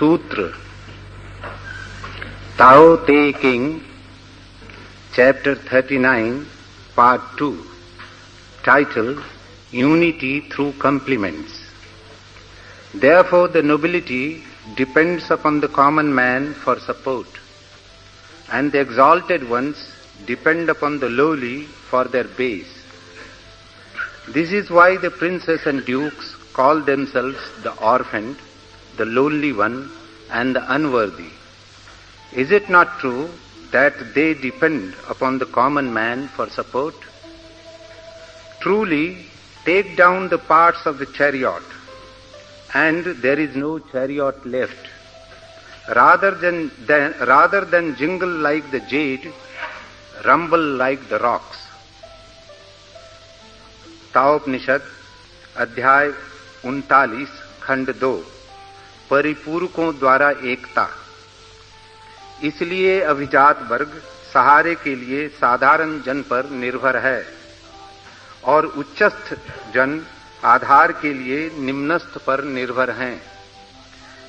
Sutra Tao Te King, Chapter 39, Part 2, titled Unity Through Complements. Therefore the nobility depends upon the common man for support, and the exalted ones depend upon the lowly for their base. This is why the princes and dukes call themselves the orphaned, the lonely one, and the unworthy. Is it not true that they depend upon the common man for support? Truly, take down the parts of the chariot, and there is no chariot left. Rather than jingle like the jade, rumble like the rocks. ताओपनिषद अध्याय 39 खंड 2 परिपूरकों द्वारा एकता। इसलिए अभिजात वर्ग सहारे के लिए साधारण जन पर निर्भर है और उच्चस्थ जन आधार के लिए निम्नस्थ पर निर्भर हैं।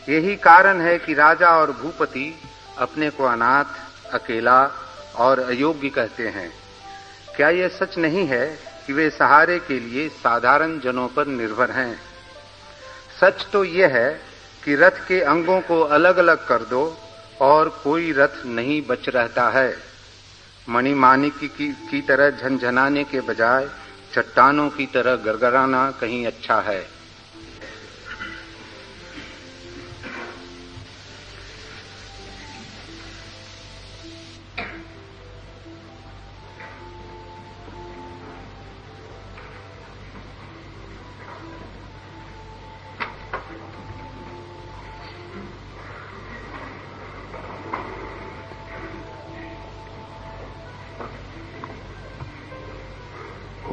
यही कारण है कि राजा और भूपति अपने को अनाथ, अकेला और अयोग्य कहते हैं। क्या यह सच नहीं है कि वे सहारे के लिए साधारण जनों पर निर्भर हैं? सच तो यह है कि रथ के अंगों को अलग अलग कर दो और कोई रथ नहीं बच रहता है। मणिमाणिक की तरह झनझनाने के बजाय चट्टानों की तरह गड़गड़ाना कहीं अच्छा है।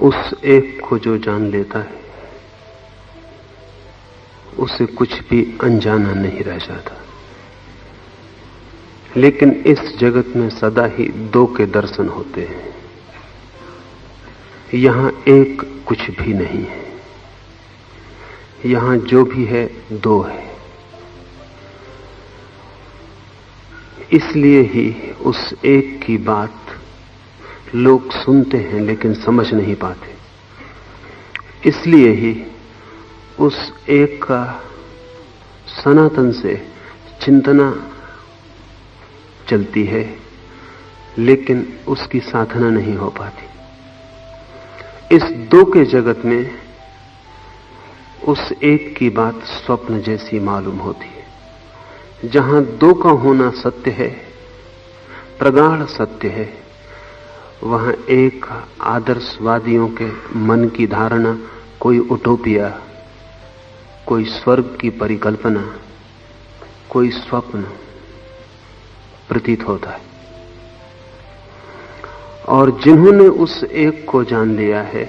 उस एक को जो जान लेता है उसे कुछ भी अनजाना नहीं रह जाता। लेकिन इस जगत में सदा ही दो के दर्शन होते हैं। यहां एक कुछ भी नहीं है, यहां जो भी है दो है। इसलिए ही उस एक की बात लोग सुनते हैं लेकिन समझ नहीं पाते। इसलिए ही उस एक का सनातन से चिंतना चलती है लेकिन उसकी साधना नहीं हो पाती। इस दो के जगत में उस एक की बात स्वप्न जैसी मालूम होती है। जहां दो का होना सत्य है, प्रगाढ़ सत्य है, वहां एक आदर्शवादियों के मन की धारणा, कोई उटोपिया, कोई स्वर्ग की परिकल्पना, कोई स्वप्न प्रतीत होता है। और जिन्होंने उस एक को जान लिया है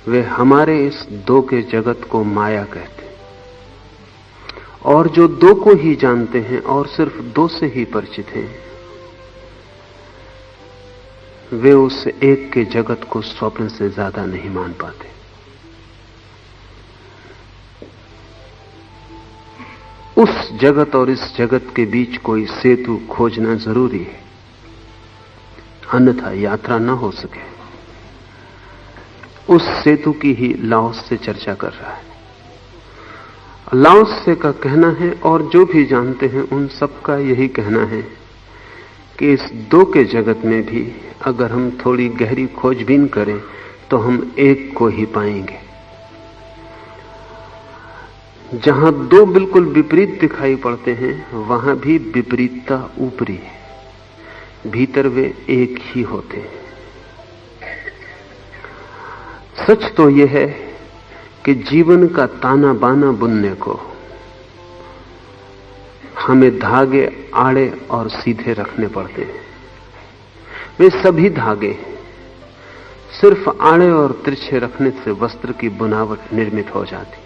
वे हमारे इस दो के जगत को माया कहते हैं। और जो दो को ही जानते हैं और सिर्फ दो से ही परिचित हैं, वे उस एक के जगत को स्वप्न से ज्यादा नहीं मान पाते। उस जगत और इस जगत के बीच कोई सेतु खोजना जरूरी है, अन्यथा यात्रा न हो सके। उस सेतु की ही लाओस से चर्चा कर रहा है। लाओस से का कहना है और जो भी जानते हैं उन सबका यही कहना है कि इस दो के जगत में भी अगर हम थोड़ी गहरी खोजबीन करें तो हम एक को ही पाएंगे। जहां दो बिल्कुल विपरीत दिखाई पड़ते हैं वहां भी विपरीतता ऊपरी है, भीतर वे एक ही होते हैं। सच तो यह है कि जीवन का ताना बाना बुनने को हमें धागे आड़े और सीधे रखने पड़ते हैं। वे सभी धागे सिर्फ आड़े और तिरछे रखने से वस्त्र की बुनावट निर्मित हो जाती।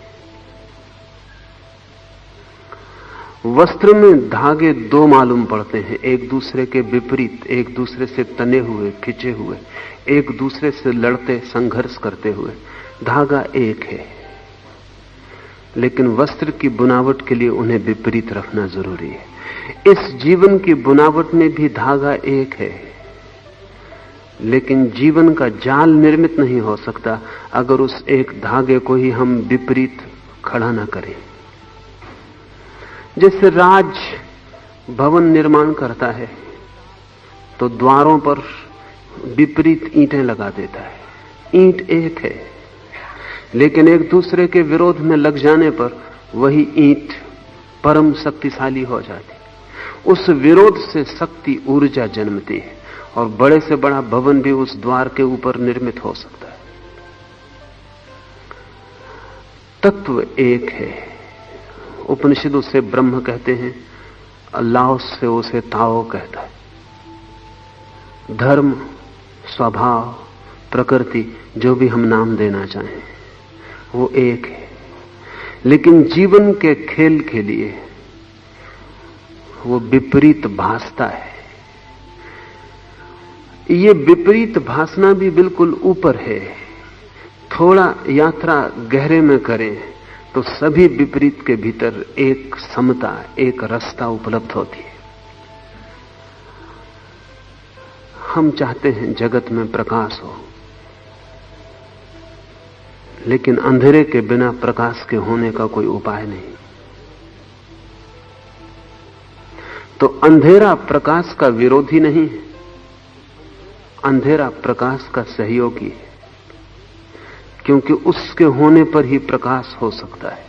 वस्त्र में धागे दो मालूम पड़ते हैं, एक दूसरे के विपरीत, एक दूसरे से तने हुए, खिंचे हुए, एक दूसरे से लड़ते, संघर्ष करते हुए। धागा एक है लेकिन वस्त्र की बुनावट के लिए उन्हें विपरीत रखना जरूरी है। इस जीवन की बुनावट में भी धागा एक है, लेकिन जीवन का जाल निर्मित नहीं हो सकता अगर उस एक धागे को ही हम विपरीत खड़ा न करें। जैसे राज भवन निर्माण करता है तो द्वारों पर विपरीत ईंटें लगा देता है। ईंट एक है, लेकिन एक दूसरे के विरोध में लग जाने पर वही ईंट परम शक्तिशाली हो जाती। उस विरोध से शक्ति ऊर्जा जन्मती है और बड़े से बड़ा भवन भी उस द्वार के ऊपर निर्मित हो सकता है। तत्व एक है। उपनिषद उसे ब्रह्म कहते हैं, लाओस से उसे ताओ कहता है। धर्म, स्वभाव, प्रकृति, जो भी हम नाम देना चाहें, वो एक है, लेकिन जीवन के खेल के लिए वो विपरीत भासता है। ये विपरीत भासना भी बिल्कुल ऊपर है। थोड़ा यात्रा गहरे में करें तो सभी विपरीत के भीतर एक समता, एक रास्ता उपलब्ध होती है। हम चाहते हैं जगत में प्रकाश हो, लेकिन अंधेरे के बिना प्रकाश के होने का कोई उपाय नहीं। तो अंधेरा प्रकाश का विरोधी नहीं है, अंधेरा प्रकाश का सहयोगी है, क्योंकि उसके होने पर ही प्रकाश हो सकता है।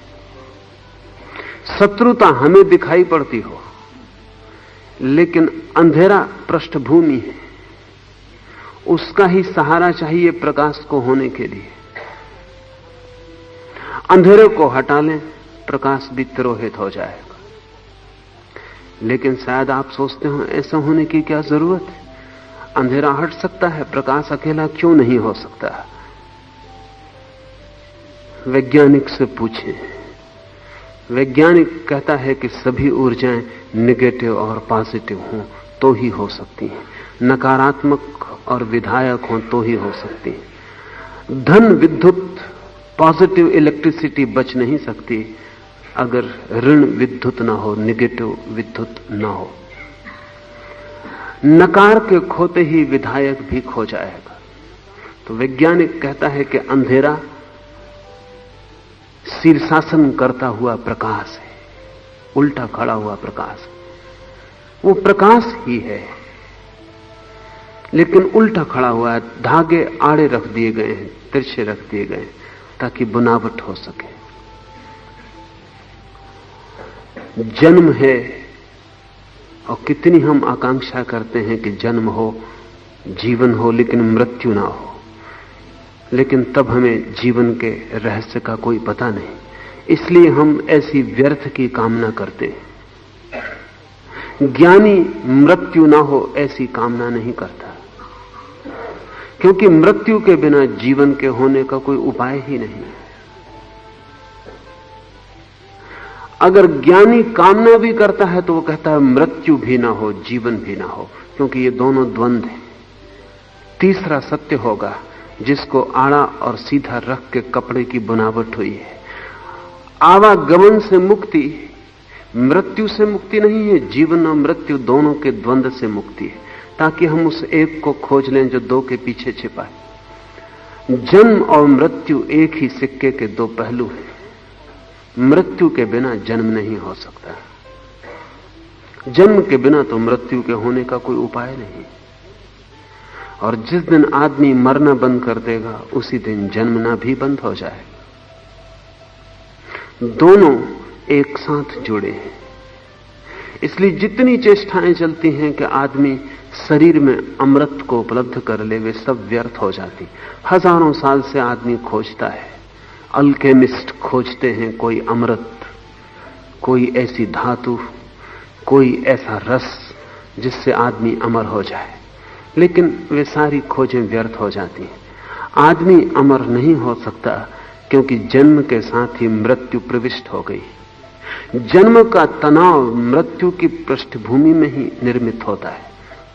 शत्रुता हमें दिखाई पड़ती हो, लेकिन अंधेरा पृष्ठभूमि है, उसका ही सहारा चाहिए प्रकाश को होने के लिए। अंधेरे को हटा लें, प्रकाश भी तिरोहित हो जाएगा। लेकिन शायद आप सोचते हो ऐसा होने की क्या जरूरत है? अंधेरा हट सकता है, प्रकाश अकेला क्यों नहीं हो सकता? वैज्ञानिक से पूछें। वैज्ञानिक कहता है कि सभी ऊर्जाएं नेगेटिव और पॉजिटिव हों तो ही हो सकती हैं, नकारात्मक और विधायक हों तो ही हो सकती हैं। धन विद्युत पॉजिटिव इलेक्ट्रिसिटी बच नहीं सकती अगर ऋण विद्युत ना हो, नेगेटिव विद्युत ना हो। नकार के खोते ही विधायक भी खो जाएगा। तो वैज्ञानिक कहता है कि अंधेरा शीर्षासन करता हुआ प्रकाश है, उल्टा खड़ा हुआ प्रकाश। वो प्रकाश ही है, लेकिन उल्टा खड़ा हुआ है। धागे आड़े रख दिए गए हैं, तिरछे रख दिए गए हैं, ताकि बुनावट हो सके। जन्म है, और कितनी हम आकांक्षा करते हैं कि जन्म हो, जीवन हो, लेकिन मृत्यु ना हो। लेकिन तब हमें जीवन के रहस्य का कोई पता नहीं, इसलिए हम ऐसी व्यर्थ की कामना करते हैं। ज्ञानी मृत्यु ना हो ऐसी कामना नहीं करता, क्योंकि मृत्यु के बिना जीवन के होने का कोई उपाय ही नहीं। अगर ज्ञानी कामना भी करता है तो वो कहता है मृत्यु भी ना हो, जीवन भी ना हो, क्योंकि ये दोनों द्वंद्व हैं। तीसरा सत्य होगा जिसको आड़ा और सीधा रख के कपड़े की बनावट हुई है। आवागमन से मुक्ति मृत्यु से मुक्ति नहीं है, जीवन और मृत्यु दोनों के द्वंद्व से मुक्ति है, ताकि हम उस एक को खोज लें जो दो के पीछे छिपा है। जन्म और मृत्यु एक ही सिक्के के दो पहलू हैं। मृत्यु के बिना जन्म नहीं हो सकता, जन्म के बिना तो मृत्यु के होने का कोई उपाय नहीं। और जिस दिन आदमी मरना बंद कर देगा उसी दिन जन्मना भी बंद हो जाएगा। दोनों एक साथ जुड़े हैं। इसलिए जितनी चेष्टाएं चलती हैं कि आदमी शरीर में अमृत को उपलब्ध कर ले, वे सब व्यर्थ हो जाती। हजारों साल से आदमी खोजता है, अल्केमिस्ट खोजते हैं कोई अमृत, कोई ऐसी धातु, कोई ऐसा रस जिससे आदमी अमर हो जाए, लेकिन वे सारी खोजें व्यर्थ हो जाती हैं। आदमी अमर नहीं हो सकता क्योंकि जन्म के साथ ही मृत्यु प्रविष्ट हो गई। जन्म का तनाव मृत्यु की पृष्ठभूमि में ही निर्मित होता है,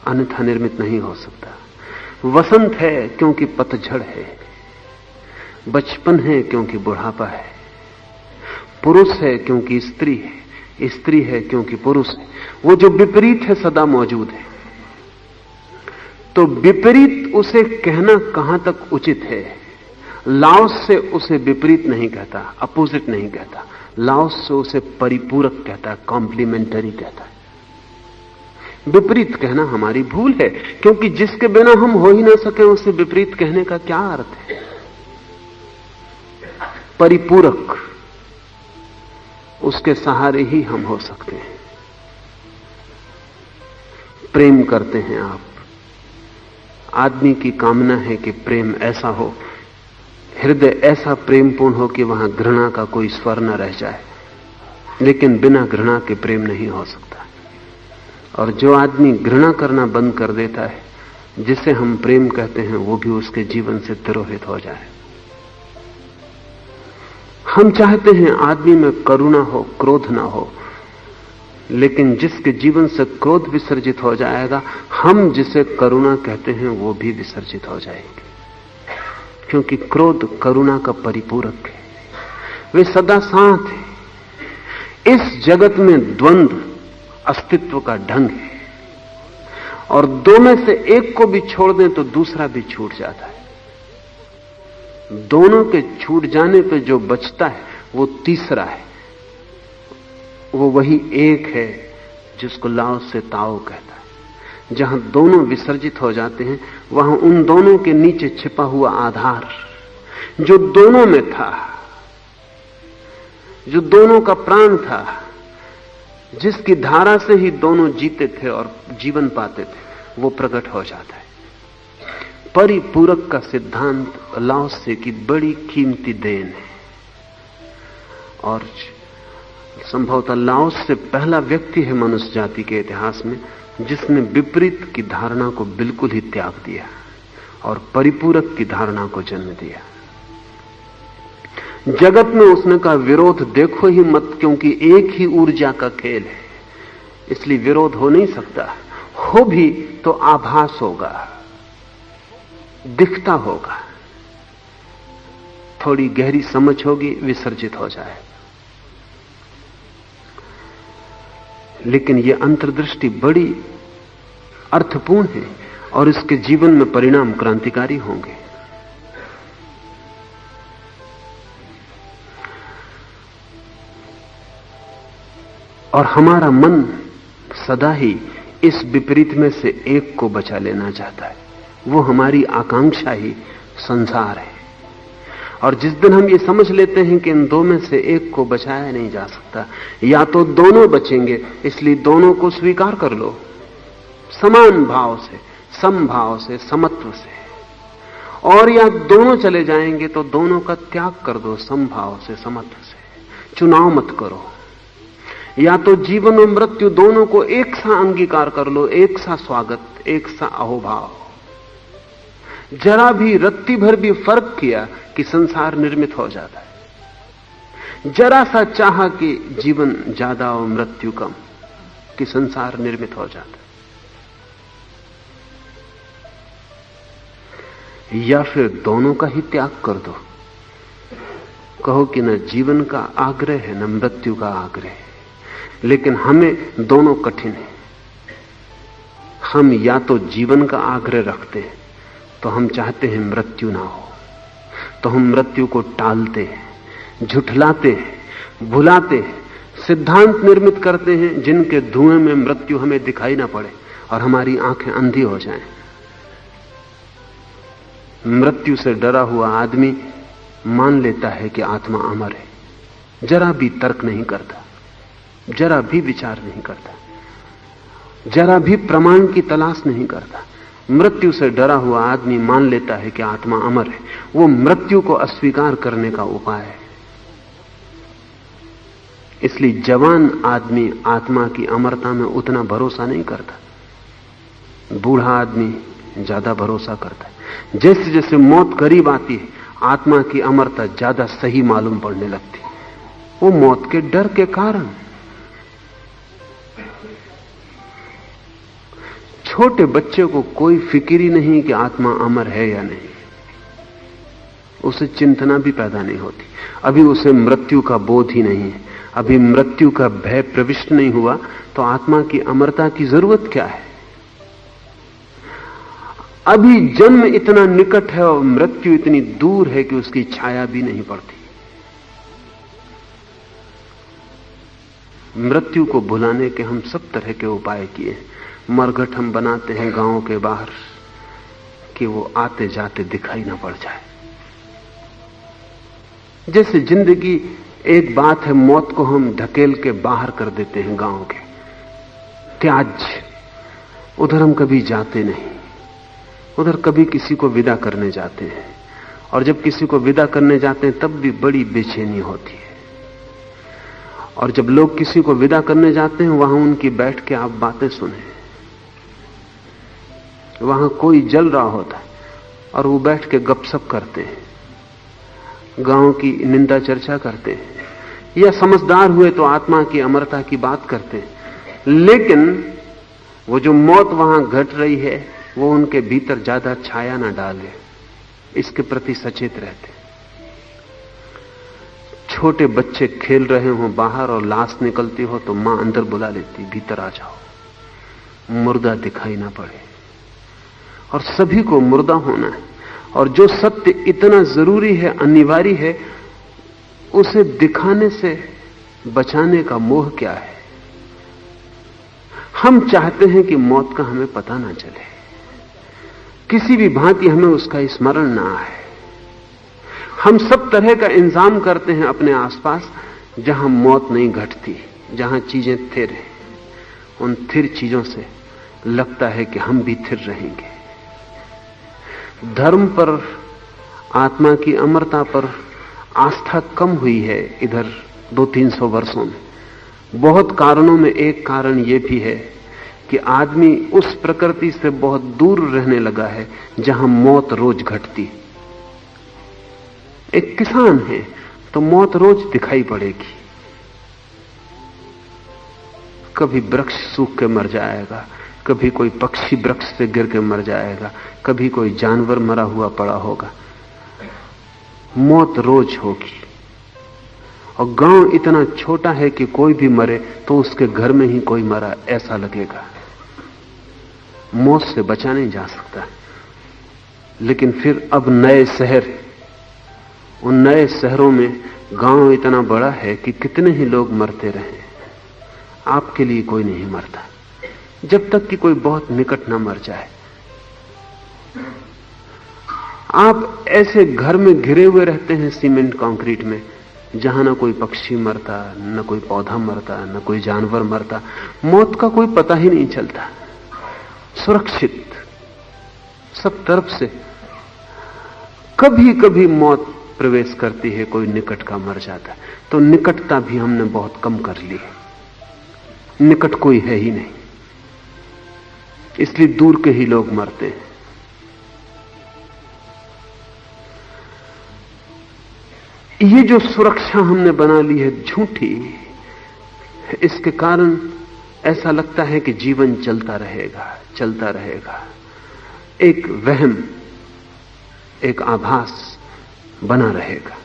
अन्यथा निर्मित नहीं हो सकता। वसंत है क्योंकि पतझड़ है, बचपन है क्योंकि बुढ़ापा है, पुरुष है क्योंकि स्त्री है, स्त्री है क्योंकि पुरुष है। वो जो विपरीत है सदा मौजूद है। तो विपरीत उसे कहना कहां तक उचित है? लाओस से उसे विपरीत नहीं कहता, अपोजिट नहीं कहता। लाओस से उसे परिपूरक कहता है, कॉम्प्लीमेंटरी कहता है। विपरीत कहना हमारी भूल है, क्योंकि जिसके बिना हम हो ही ना सके उसे विपरीत कहने का क्या अर्थ है? परिपूरक, उसके सहारे ही हम हो सकते हैं। प्रेम करते हैं आप, आदमी की कामना है कि प्रेम ऐसा हो, हृदय ऐसा प्रेमपूर्ण हो कि वहां घृणा का कोई स्वर न रह जाए। लेकिन बिना घृणा के प्रेम नहीं हो सकता। और जो आदमी घृणा करना बंद कर देता है, जिसे हम प्रेम कहते हैं, वो भी उसके जीवन से तिरोहित हो जाए। हम चाहते हैं आदमी में करुणा हो, क्रोध ना हो, लेकिन जिसके जीवन से क्रोध विसर्जित हो जाएगा, हम जिसे करुणा कहते हैं वो भी विसर्जित हो जाएगी। क्योंकि क्रोध करुणा का परिपूरक है, वे सदा साथ हैं। इस जगत में द्वंद्व अस्तित्व का ढंग है, और दो में से एक को भी छोड़ दें तो दूसरा भी छूट जाता है। दोनों के छूट जाने पे जो बचता है वो तीसरा है। वो वही एक है जिसको लाओस से ताओ कहता है। जहां दोनों विसर्जित हो जाते हैं, वहां उन दोनों के नीचे छिपा हुआ आधार जो दोनों में था, जो दोनों का प्राण था, जिसकी धारा से ही दोनों जीते थे और जीवन पाते थे, वो प्रकट हो जाता है। परिपूरक का सिद्धांत लाओस से की बड़ी कीमती देन है, और संभवतः लाओस से पहला व्यक्ति है मनुष्य जाति के इतिहास में जिसने विपरीत की धारणा को बिल्कुल ही त्याग दिया और परिपूरक की धारणा को जन्म दिया। जगत में उसने कहा विरोध देखो ही मत, क्योंकि एक ही ऊर्जा का खेल है, इसलिए विरोध हो नहीं सकता। हो भी तो आभास होगा, दिखता होगा, थोड़ी गहरी समझ होगी, विसर्जित हो जाए। लेकिन यह अंतर्दृष्टि बड़ी अर्थपूर्ण है और इसके जीवन में परिणाम क्रांतिकारी होंगे। और हमारा मन सदा ही इस विपरीत में से एक को बचा लेना चाहता है। वो हमारी आकांक्षा ही संसार है। और जिस दिन हम ये समझ लेते हैं कि इन दो में से एक को बचाया नहीं जा सकता, या तो दोनों बचेंगे, इसलिए दोनों को स्वीकार कर लो समान भाव से, समभाव से, समत्व से, और या दोनों चले जाएंगे तो दोनों का त्याग कर दो समभाव से, समत्व से। चुनाव मत करो। या तो जीवन और मृत्यु दोनों को एक सा अंगीकार कर लो, एक सा स्वागत, एक सा अहोभाव। जरा भी रत्ती भर भी फर्क किया कि संसार निर्मित हो जाता है। जरा सा चाहा कि जीवन ज्यादा और मृत्यु कम, कि संसार निर्मित हो जाता है। या फिर दोनों का ही त्याग कर दो, कहो कि न जीवन का आग्रह है न मृत्यु का आग्रह है, लेकिन हमें दोनों कठिन है। हम या तो जीवन का आग्रह रखते हैं, तो हम चाहते हैं मृत्यु ना हो, तो हम मृत्यु को टालते हैं, झुठलाते हैं, भुलाते हैं, सिद्धांत निर्मित करते हैं जिनके धुएं में मृत्यु हमें दिखाई ना पड़े और हमारी आंखें अंधी हो जाएं। मृत्यु से डरा हुआ आदमी मान लेता है कि आत्मा अमर है, जरा भी तर्क नहीं करता, जरा भी विचार नहीं करता, जरा भी प्रमाण की तलाश नहीं करता। मृत्यु से डरा हुआ आदमी मान लेता है कि आत्मा अमर है। वो मृत्यु को अस्वीकार करने का उपाय है। इसलिए जवान आदमी आत्मा की अमरता में उतना भरोसा नहीं करता, बूढ़ा आदमी ज्यादा भरोसा करता है। जैसे जैसे मौत करीब आती है, आत्मा की अमरता ज्यादा सही मालूम पड़ने लगती है, वो मौत के डर के कारण। छोटे बच्चे को कोई फिक्र ही नहीं कि आत्मा अमर है या नहीं। उसे चिंतना भी पैदा नहीं होती। अभी उसे मृत्यु का बोध ही नहीं है, अभी मृत्यु का भय प्रविष्ट नहीं हुआ, तो आत्मा की अमरता की जरूरत क्या है? अभी जन्म इतना निकट है और मृत्यु इतनी दूर है कि उसकी छाया भी नहीं पड़ती। मृत्यु को भुलाने के हम सब तरह के उपाय किए। मरघट हम बनाते हैं गांवों के बाहर कि वो आते जाते दिखाई ना पड़ जाए। जैसे जिंदगी एक बात है, मौत को हम धकेल के बाहर कर देते हैं गांव के, त्याज्य। उधर हम कभी जाते नहीं, उधर कभी किसी को विदा करने जाते हैं, और जब किसी को विदा करने जाते हैं तब भी बड़ी बेचैनी होती है। और जब लोग किसी को विदा करने जाते हैं वहां उनकी बैठ के आप बातें सुने, वहां कोई जल रहा होता है और वो बैठ के गपशप करते हैं, गांव की निंदा चर्चा करते हैं, या समझदार हुए तो आत्मा की अमरता की बात करते हैं। लेकिन वो जो मौत वहां घट रही है वो उनके भीतर ज्यादा छाया ना डाले, इसके प्रति सचेत रहते। छोटे बच्चे खेल रहे हो बाहर और लाश निकलती हो तो मां अंदर बुला लेती, भीतर आ जाओ, मुर्दा दिखाई ना पड़े। और सभी को मुर्दा होना है, और जो सत्य इतना जरूरी है, अनिवार्य है, उसे दिखाने से बचाने का मोह क्या है? हम चाहते हैं कि मौत का हमें पता ना चले, किसी भी भांति हमें उसका स्मरण ना आए। हम सब तरह का इंतजाम करते हैं अपने आसपास जहां मौत नहीं घटती, जहां चीजें थिर हैं। उन थिर चीजों से लगता है कि हम भी थिर रहेंगे। धर्म पर, आत्मा की अमरता पर आस्था कम हुई है इधर 200-300 वर्षों में। बहुत कारणों में एक कारण यह भी है कि आदमी उस प्रकृति से बहुत दूर रहने लगा है जहां मौत रोज घटती। एक किसान है तो मौत रोज दिखाई पड़ेगी। कभी वृक्ष सूख के मर जाएगा, कभी कोई पक्षी वृक्ष से गिर के मर जाएगा, कभी कोई जानवर मरा हुआ पड़ा होगा। मौत रोज होगी। और गांव इतना छोटा है कि कोई भी मरे तो उसके घर में ही कोई मरा ऐसा लगेगा। मौत से बचा नहीं जा सकता। लेकिन फिर अब नए शहर, उन नए शहरों में गांव इतना बड़ा है कि कितने ही लोग मरते रहे, आपके लिए कोई नहीं मरता जब तक कि कोई बहुत निकट ना मर जाए। आप ऐसे घर में घिरे हुए रहते हैं सीमेंट कंक्रीट में, जहां ना कोई पक्षी मरता, न कोई पौधा मरता, न कोई जानवर मरता, मौत का कोई पता ही नहीं चलता, सुरक्षित सब तरफ से। कभी कभी मौत प्रवेश करती है, कोई निकट का मर जाता है, तो निकटता भी हमने बहुत कम कर ली है। निकट कोई है ही नहीं, इसलिए दूर के ही लोग मरते हैं। ये जो सुरक्षा हमने बना ली है झूठी, इसके कारण ऐसा लगता है कि जीवन चलता रहेगा, चलता रहेगा। एक वहम, एक आभास बना रहेगा।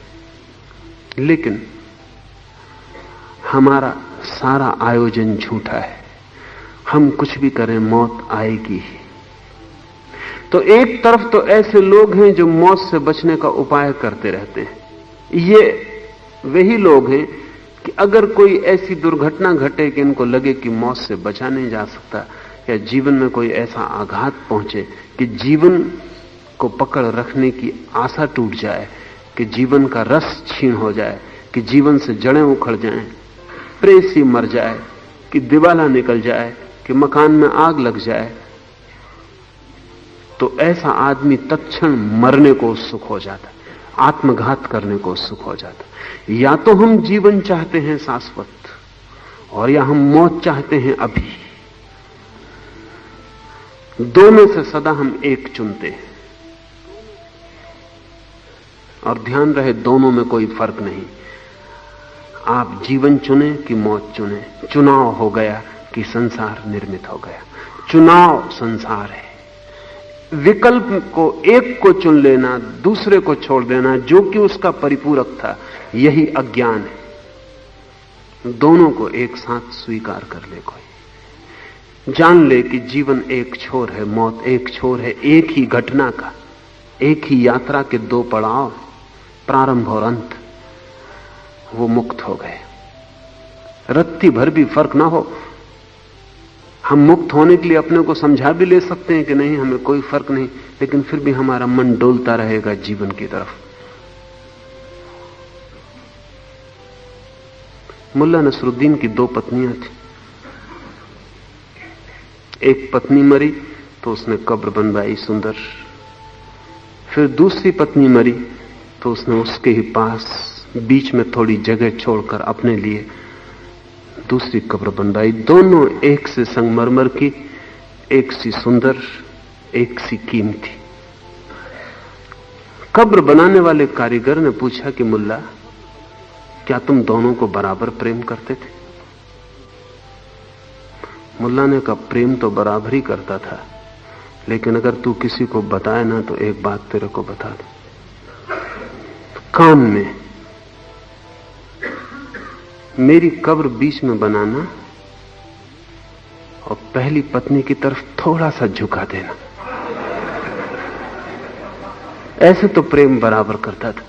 लेकिन हमारा सारा आयोजन झूठा है। हम कुछ भी करें मौत आएगी ही। तो एक तरफ तो ऐसे लोग हैं जो मौत से बचने का उपाय करते रहते हैं। ये वही लोग हैं कि अगर कोई ऐसी दुर्घटना घटे कि इनको लगे कि मौत से बचा नहीं जा सकता, या जीवन में कोई ऐसा आघात पहुंचे कि जीवन को पकड़ रखने की आशा टूट जाए, कि जीवन का रस छीन हो जाए, कि जीवन से जड़ें उखड़ जाएं, प्रेसी मर जाए, कि दिवाला निकल जाए, कि मकान में आग लग जाए, तो ऐसा आदमी तत्क्षण मरने को उत्सुक हो जाता, आत्मघात करने को उत्सुक हो जाता। या तो हम जीवन चाहते हैं शाश्वत, और या हम मौत चाहते हैं अभी। दो में से सदा हम एक चुनते हैं। और ध्यान रहे, दोनों में कोई फर्क नहीं। आप जीवन चुने कि मौत चुने, चुनाव हो गया कि संसार निर्मित हो गया। चुनाव संसार है। विकल्प को, एक को चुन लेना, दूसरे को छोड़ देना जो कि उसका परिपूरक था, यही अज्ञान है। दोनों को एक साथ स्वीकार कर ले कोई, जान ले कि जीवन एक छोर है, मौत एक छोर है, एक ही घटना का, एक ही यात्रा के दो पड़ाव, प्रारंभ और अंत। वो मुक्त हो गए, रत्ती भर भी फर्क ना हो। हम मुक्त होने के लिए अपने को समझा भी ले सकते हैं कि नहीं, हमें कोई फर्क नहीं, लेकिन फिर भी हमारा मन डोलता रहेगा जीवन की तरफ। मुल्ला नसरुद्दीन की दो पत्नियां थी। एक पत्नी मरी तो उसने कब्र बनवाई सुंदर, फिर दूसरी पत्नी मरी तो उसने उसके ही पास बीच में थोड़ी जगह छोड़कर अपने लिए दूसरी कब्र बनवाई। दोनों एक से संगमरमर की, एक सी सुंदर, एक सी कीमती। कब्र बनाने वाले कारीगर ने पूछा कि मुल्ला, क्या तुम दोनों को बराबर प्रेम करते थे? मुल्ला ने कहा, प्रेम तो बराबर ही करता था, लेकिन अगर तू किसी को बताए ना तो एक बात तेरे को बता दे। काम में मेरी कब्र बीच में बनाना और पहली पत्नी की तरफ थोड़ा सा झुका देना, ऐसे तो प्रेम बराबर करता था।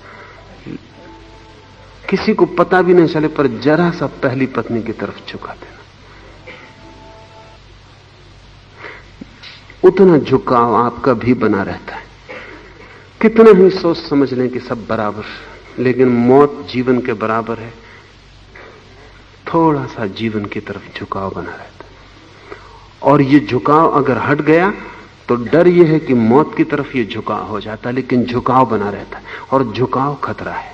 किसी को पता भी नहीं चले पर जरा सा पहली पत्नी की तरफ झुका देना, उतना झुकाव आपका भी बना रहता है। कितना ही सोच समझ लें कि सब बराबर, लेकिन मौत जीवन के बराबर है, थोड़ा सा जीवन की तरफ झुकाव बना रहता है। और ये झुकाव अगर हट गया तो डर यह है कि मौत की तरफ ये झुकाव हो जाता है, लेकिन झुकाव बना रहता है, और झुकाव खतरा है।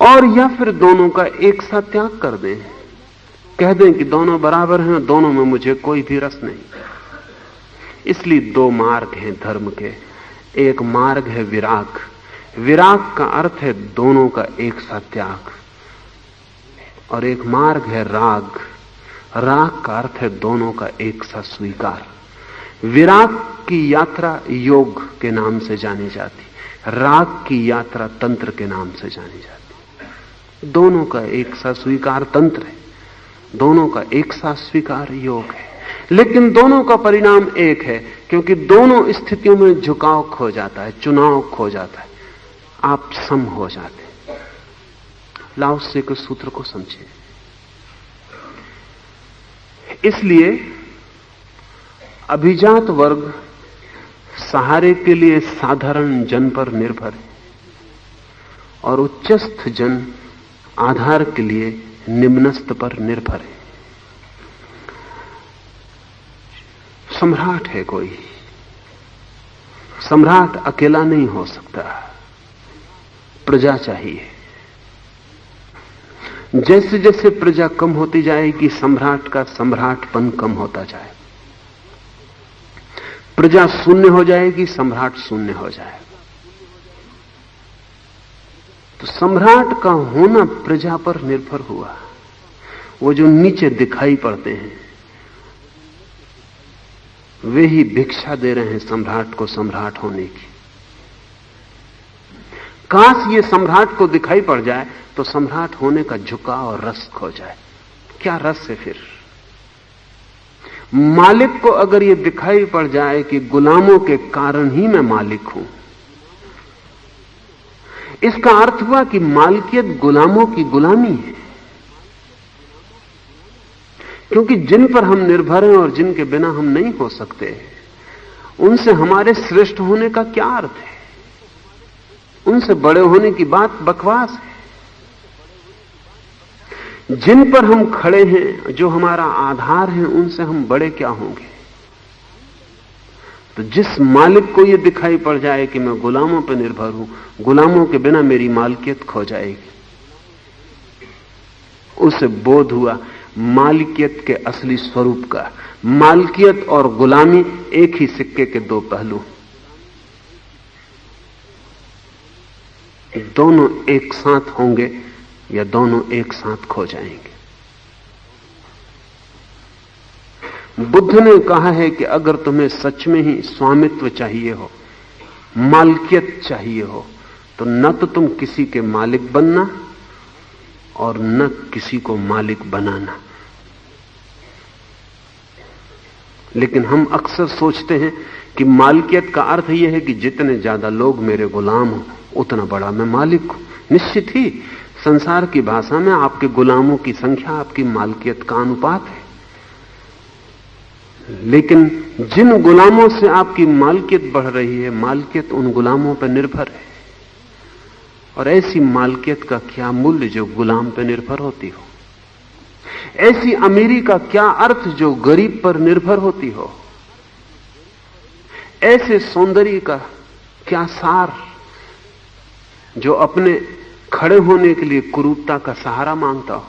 और या फिर दोनों का एक साथ त्याग कर दें, कह दें कि दोनों बराबर हैं, दोनों में मुझे कोई भी रस नहीं। इसलिए दो मार्ग हैं धर्म के। एक मार्ग है विराग। विराग का अर्थ है दोनों का एक साथ त्याग, और एक मार्ग है राग। राग का अर्थ है दोनों का एक साथ स्वीकार। विराग की यात्रा योग के नाम से जानी जाती, राग की यात्रा तंत्र के नाम से जानी जाती। दोनों का एक साथ स्वीकार तंत्र है, दोनों का एक साथ स्वीकार योग है, लेकिन दोनों का परिणाम एक है, क्योंकि दोनों स्थितियों में झुकाव खो जाता है, चुनाव खो जाता है, आप सम हो जाते। लाओ से के सूत्र को समझे। इसलिए अभिजात वर्ग सहारे के लिए साधारण जन पर निर्भर है, और उच्चस्थ जन आधार के लिए निम्नस्थ पर निर्भर है। सम्राट है कोई, सम्राट अकेला नहीं हो सकता, प्रजा चाहिए। जैसे जैसे प्रजा कम होती जाएगी, सम्राट का सम्राटपन कम होता जाए। प्रजा शून्य हो जाएगी, सम्राट शून्य हो जाएगा। तो सम्राट का होना प्रजा पर निर्भर हुआ। वो जो नीचे दिखाई पड़ते हैं वे ही भिक्षा दे रहे हैं सम्राट को सम्राट होने की। काश ये सम्राट को दिखाई पड़ जाए तो सम्राट होने का झुकाव और रस खो जाए। क्या रस है फिर? मालिक को अगर ये दिखाई पड़ जाए कि गुलामों के कारण ही मैं मालिक हूं, इसका अर्थ हुआ कि मालकियत गुलामों की गुलामी है। क्योंकि जिन पर हम निर्भर हैं और जिनके बिना हम नहीं हो सकते, उनसे हमारे श्रेष्ठ होने का क्या अर्थ है? उनसे बड़े होने की बात बकवास है। जिन पर हम खड़े हैं, जो हमारा आधार है, उनसे हम बड़े क्या होंगे? तो जिस मालिक को यह दिखाई पड़ जाए कि मैं गुलामों पर निर्भर हूं, गुलामों के बिना मेरी मालकियत खो जाएगी, उसे बोध हुआ मालिकियत के असली स्वरूप का। मालकियत और गुलामी एक ही सिक्के के दो पहलू, दोनों एक साथ होंगे या दोनों एक साथ खो जाएंगे। बुद्ध ने कहा है कि अगर तुम्हें सच में ही स्वामित्व चाहिए हो, मालकियत चाहिए हो, तो न तो तुम किसी के मालिक बनना और न किसी को मालिक बनाना। लेकिन हम अक्सर सोचते हैं कि मालकियत का अर्थ यह है कि जितने ज्यादा लोग मेरे गुलाम हो उतना बड़ा मैं मालिक हूं। निश्चित ही संसार की भाषा में आपके गुलामों की संख्या आपकी मालकियत का अनुपात है। लेकिन जिन गुलामों से आपकी मालकियत बढ़ रही है, मालकियत उन गुलामों पर निर्भर है। और ऐसी मालकियत का क्या मूल्य जो गुलाम पर निर्भर होती हो? ऐसी अमीरी का क्या अर्थ जो गरीब पर निर्भर होती हो? ऐसे सौंदर्य का क्या सार जो अपने खड़े होने के लिए कुरूपता का सहारा मांगता हो?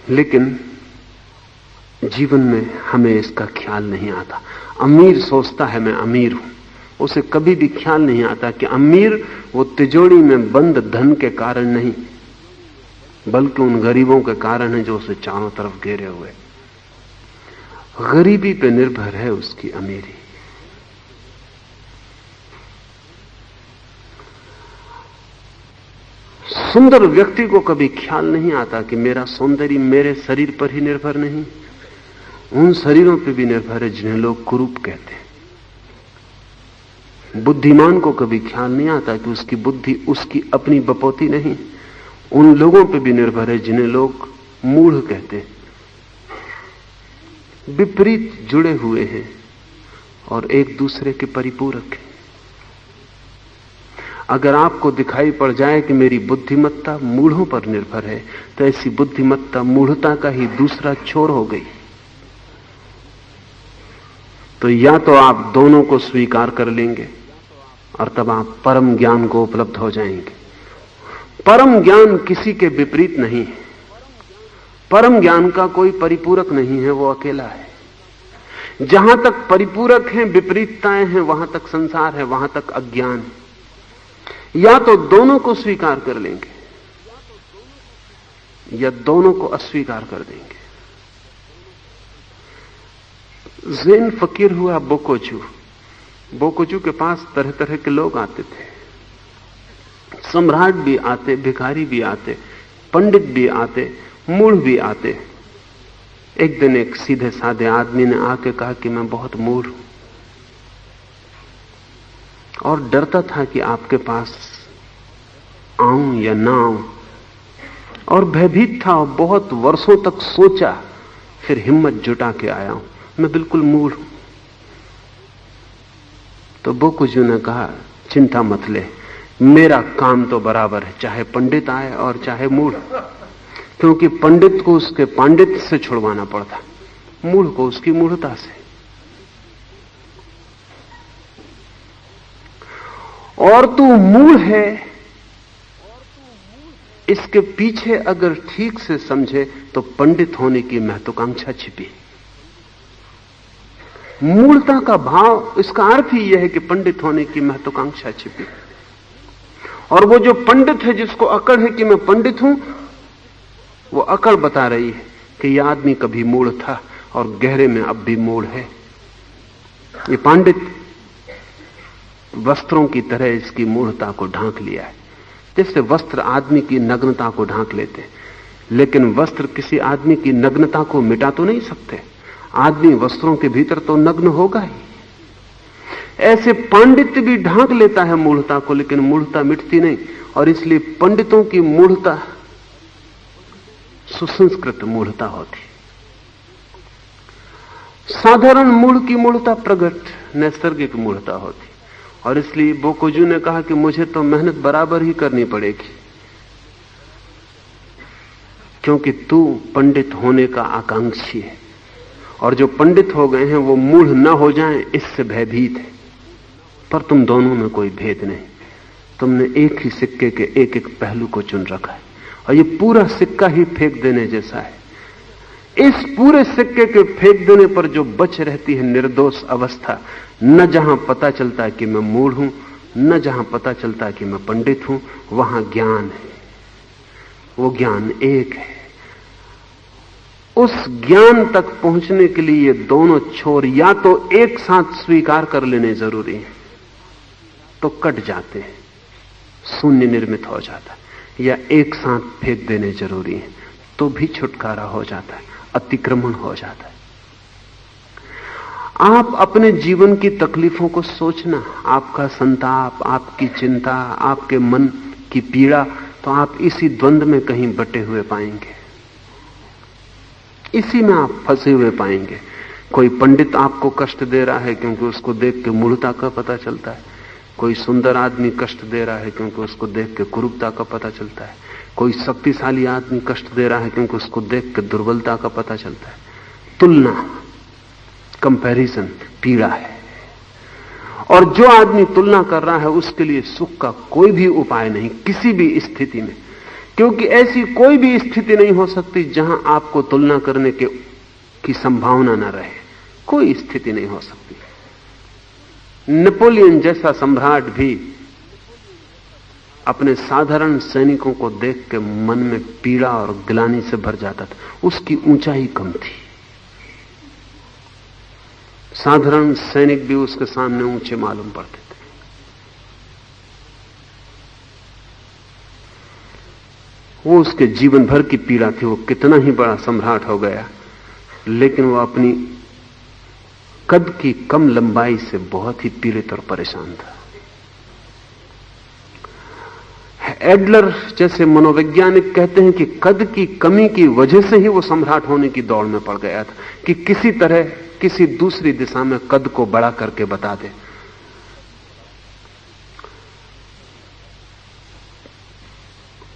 लेकिन जीवन में हमें इसका ख्याल नहीं आता। अमीर सोचता है मैं अमीर हूं, उसे कभी भी ख्याल नहीं आता कि अमीर वो तिजोरी में बंद धन के कारण नहीं, बल्कि उन गरीबों के कारण है जो उसे चारों तरफ घेरे हुए। गरीबी पे निर्भर है उसकी अमीरी। सुंदर व्यक्ति को कभी ख्याल नहीं आता कि मेरा सौंदर्य मेरे शरीर पर ही निर्भर नहीं, उन शरीरों पर भी निर्भर है जिन्हें लोग कुरूप कहते हैं। बुद्धिमान को कभी ख्याल नहीं आता कि उसकी बुद्धि उसकी अपनी बपौती नहीं, उन लोगों पर भी निर्भर है जिन्हें लोग मूढ़ कहते हैं। विपरीत जुड़े हुए हैं और एक दूसरे के परिपूरक हैं। अगर आपको दिखाई पड़ जाए कि मेरी बुद्धिमत्ता मूढ़ों पर निर्भर है, तो ऐसी बुद्धिमत्ता मूढ़ता का ही दूसरा छोर हो गई। तो या तो आप दोनों को स्वीकार कर लेंगे और तब आप परम ज्ञान को उपलब्ध हो जाएंगे। परम ज्ञान किसी के विपरीत नहीं है, परम ज्ञान का कोई परिपूरक नहीं है, वो अकेला है। जहां तक परिपूरक हैं, विपरीतताएं हैं, वहां तक संसार है, वहां तक अज्ञान है। या तो दोनों को स्वीकार कर लेंगे या दोनों को अस्वीकार कर देंगे। ज़ेन फकीर हुआ बोकोजू। बोकोजू के पास तरह तरह के लोग आते थे, सम्राट भी आते, भिखारी भी आते, पंडित भी आते, मूढ़ भी आते। एक दिन एक सीधे साधे आदमी ने आके कहा कि मैं बहुत मूढ़ हूं और डरता था कि आपके पास आऊं या ना आऊं, और भयभीत था और बहुत वर्षों तक सोचा, फिर हिम्मत जुटा के आया हूं, मैं बिल्कुल मूढ़ हूं। तो बोकोजू ने कहा चिंता मत ले, मेरा काम तो बराबर है, चाहे पंडित आए और चाहे मूढ़, क्योंकि पंडित को उसके पांडित्य से छुड़वाना पड़ता, मूढ़ को उसकी मूढ़ता से। और तू मूढ़ है, इसके पीछे अगर ठीक से समझे तो पंडित होने की महत्वाकांक्षा छिपी। मूढ़ता का भाव, इसका अर्थ ही यह है कि पंडित होने की महत्वाकांक्षा छिपी। और वो जो पंडित है, जिसको अकड़ है कि मैं पंडित हूं, वो अकड़ बता रही है कि यह आदमी कभी मूढ़ था और गहरे में अब भी मूढ़ है। ये पंडित वस्त्रों की तरह इसकी मूढ़ता को ढांक लिया है, जैसे वस्त्र आदमी की नग्नता को ढांक लेते हैं। लेकिन वस्त्र किसी आदमी की नग्नता को मिटा तो नहीं सकते, आदमी वस्त्रों के भीतर तो नग्न होगा ही। ऐसे पांडित्य भी ढांक लेता है मूढ़ता को, लेकिन मूढ़ता मिटती नहीं, और इसलिए पंडितों की मूढ़ता सुसंस्कृत मूढ़ता होती। साधारण मूढ़ की मूढ़ता प्रगट नैसर्गिक मूढ़ता होती। और इसलिए बोकोजू ने कहा कि मुझे तो मेहनत बराबर ही करनी पड़ेगी, क्योंकि तू पंडित होने का आकांक्षी है, और जो पंडित हो गए हैं वो मूढ़ न हो जाएं इससे भयभीत है। पर तुम दोनों में कोई भेद नहीं, तुमने एक ही सिक्के के एक एक पहलू को चुन रखा है, और ये पूरा सिक्का ही फेंक देने जैसा है। इस पूरे सिक्के के फेंक देने पर जो बच रहती है निर्दोष अवस्था, न जहां पता चलता है कि मैं मूढ़ हूं, न जहां पता चलता है कि मैं पंडित हूं, वहां ज्ञान है। वो ज्ञान एक है, उस ज्ञान तक पहुंचने के लिए ये दोनों छोर या तो एक साथ स्वीकार कर लेने जरूरी है, तो कट जाते हैं, शून्य निर्मित हो जाता है, या एक साथ फेंक देने जरूरी है, तो भी छुटकारा हो जाता है, अतिक्रमण हो जाता है। आप अपने जीवन की तकलीफों को सोचना, आपका संताप, आपकी चिंता, आपके मन की पीड़ा, तो आप इसी द्वंद में कहीं बटे हुए पाएंगे, इसी में आप फंसे हुए पाएंगे। कोई पंडित आपको कष्ट दे रहा है क्योंकि उसको देख के मूढ़ता का पता चलता है, कोई सुंदर आदमी कष्ट दे रहा है क्योंकि उसको देख के कुरूपता का पता चलता है, कोई शक्तिशाली आदमी कष्ट दे रहा है क्योंकि उसको देख के दुर्बलता का पता चलता है। तुलना, कंपैरिजन पीड़ा है। और जो आदमी तुलना कर रहा है उसके लिए सुख का कोई भी उपाय नहीं किसी भी स्थिति में, क्योंकि ऐसी कोई भी स्थिति नहीं हो सकती जहां आपको तुलना करने की संभावना न रहे। कोई स्थिति नहीं हो सकती। नेपोलियन जैसा सम्राट भी अपने साधारण सैनिकों को देख के मन में पीड़ा और ग्लानि से भर जाता था। उसकी ऊंचाई कम थी। साधारण सैनिक भी उसके सामने ऊंचे मालूम पड़ते थे। वो उसके जीवन भर की पीड़ा थी। वो कितना ही बड़ा सम्राट हो गया, लेकिन वो अपनी कद की कम लंबाई से बहुत ही पीड़ित और परेशान था। एडलर जैसे मनोवैज्ञानिक कहते हैं कि कद की कमी की वजह से ही वो सम्राट होने की दौड़ में पड़ गया था, कि किसी तरह किसी दूसरी दिशा में कद को बड़ा करके बता दे।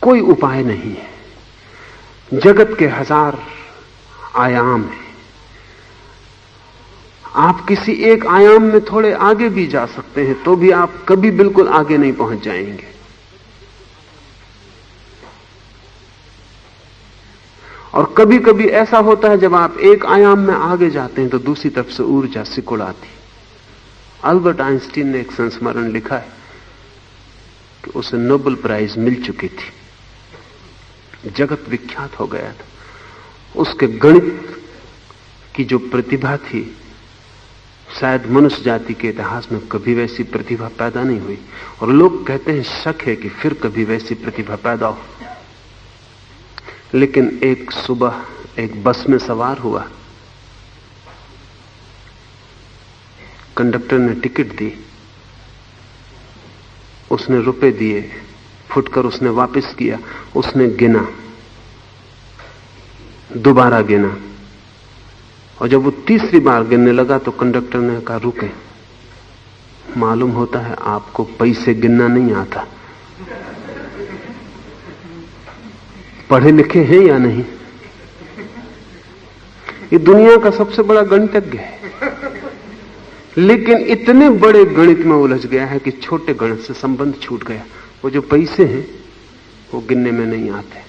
कोई उपाय नहीं है। जगत के 1000 आयाम हैं। आप किसी एक आयाम में थोड़े आगे भी जा सकते हैं, तो भी आप कभी बिल्कुल आगे नहीं पहुंच जाएंगे। और कभी कभी ऐसा होता है जब आप एक आयाम में आगे जाते हैं तो दूसरी तरफ से ऊर्जा सिकुड़ आती। अल्बर्ट आइंस्टीन ने एक संस्मरण लिखा है कि उसे नोबेल प्राइज मिल चुकी थी, जगत विख्यात हो गया था। उसके गणित की जो प्रतिभा थी, शायद मनुष्य जाति के इतिहास में कभी वैसी प्रतिभा पैदा नहीं हुई। और लोग कहते हैं शक है कि फिर कभी वैसी प्रतिभा पैदा हो। लेकिन एक सुबह एक बस में सवार हुआ, कंडक्टर ने टिकट दी, उसने रुपए दिए, फुटकर उसने वापस किया, उसने गिना, दोबारा गिना, और जब वो तीसरी बार गिनने लगा तो कंडक्टर ने कहा रुके, मालूम होता है आपको पैसे गिनना नहीं आता। पढ़े लिखे हैं या नहीं? ये दुनिया का सबसे बड़ा गणितज्ञ है, लेकिन इतने बड़े गणित में उलझ गया है कि छोटे गणित से संबंध छूट गया। वो जो पैसे हैं वो गिनने में नहीं आते।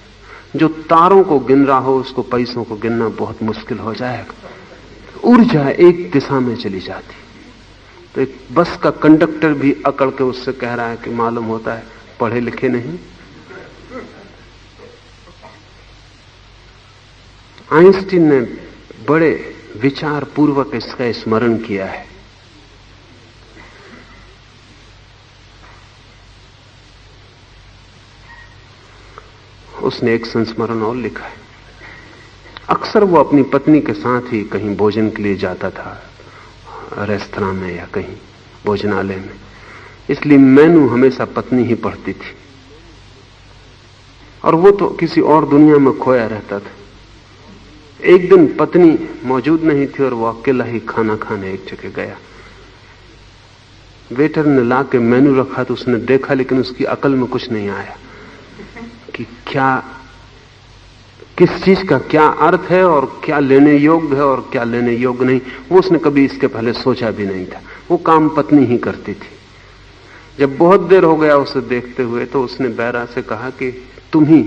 जो तारों को गिन रहा हो उसको पैसों को गिनना बहुत मुश्किल हो जाएगा। ऊर्जा एक दिशा में चली जाती। तो एक बस का कंडक्टर भी अकड़ के उससे कह रहा है कि मालूम होता है पढ़े लिखे नहीं। आइंस्टीन ने बड़े विचार पूर्वक इसका स्मरण किया है। उसने एक संस्मरण और लिखा है। अक्सर वो अपनी पत्नी के साथ ही कहीं भोजन के लिए जाता था, रेस्तरां में या कहीं भोजनालय में, इसलिए मेनू हमेशा पत्नी ही पढ़ती थी और वो तो किसी और दुनिया में खोया रहता था। एक दिन पत्नी मौजूद नहीं थी और वो अकेला ही खाना खाने एक जगह गया। वेटर ने ला के मेनू रखा तो उसने देखा, लेकिन उसकी अकल में कुछ नहीं आया कि क्या किस चीज का क्या अर्थ है और क्या लेने योग्य है और क्या लेने योग्य नहीं। वो उसने कभी इसके पहले सोचा भी नहीं था। वो काम पत्नी ही करती थी। जब बहुत देर हो गया उसे देखते हुए तो उसने बैरा से कहा कि तुम ही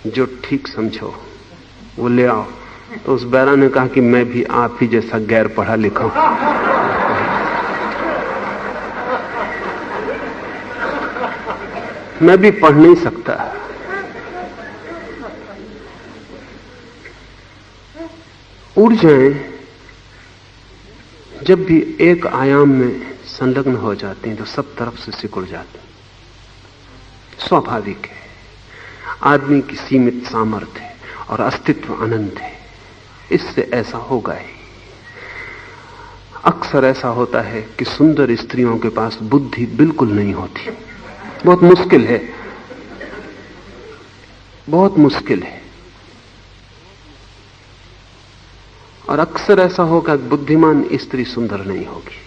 जो ठीक समझो वो ले आओ। तो उस बैरा ने कहा कि मैं भी आप ही जैसा गैर पढ़ा लिखा हूं। मैं भी पढ़ नहीं सकता। ऊर्जाएं जब भी एक आयाम में संलग्न हो जाती हैं तो सब तरफ से सिकुड़ जाती हैं। स्वाभाविक है, आदमी की सीमित सामर्थ्य है और अस्तित्व अनंत है, इससे ऐसा होगा ही। अक्सर ऐसा होता है कि सुंदर स्त्रियों के पास बुद्धि बिल्कुल नहीं होती, बहुत मुश्किल है, बहुत मुश्किल है। और अक्सर ऐसा होगा कि बुद्धिमान स्त्री सुंदर नहीं होगी।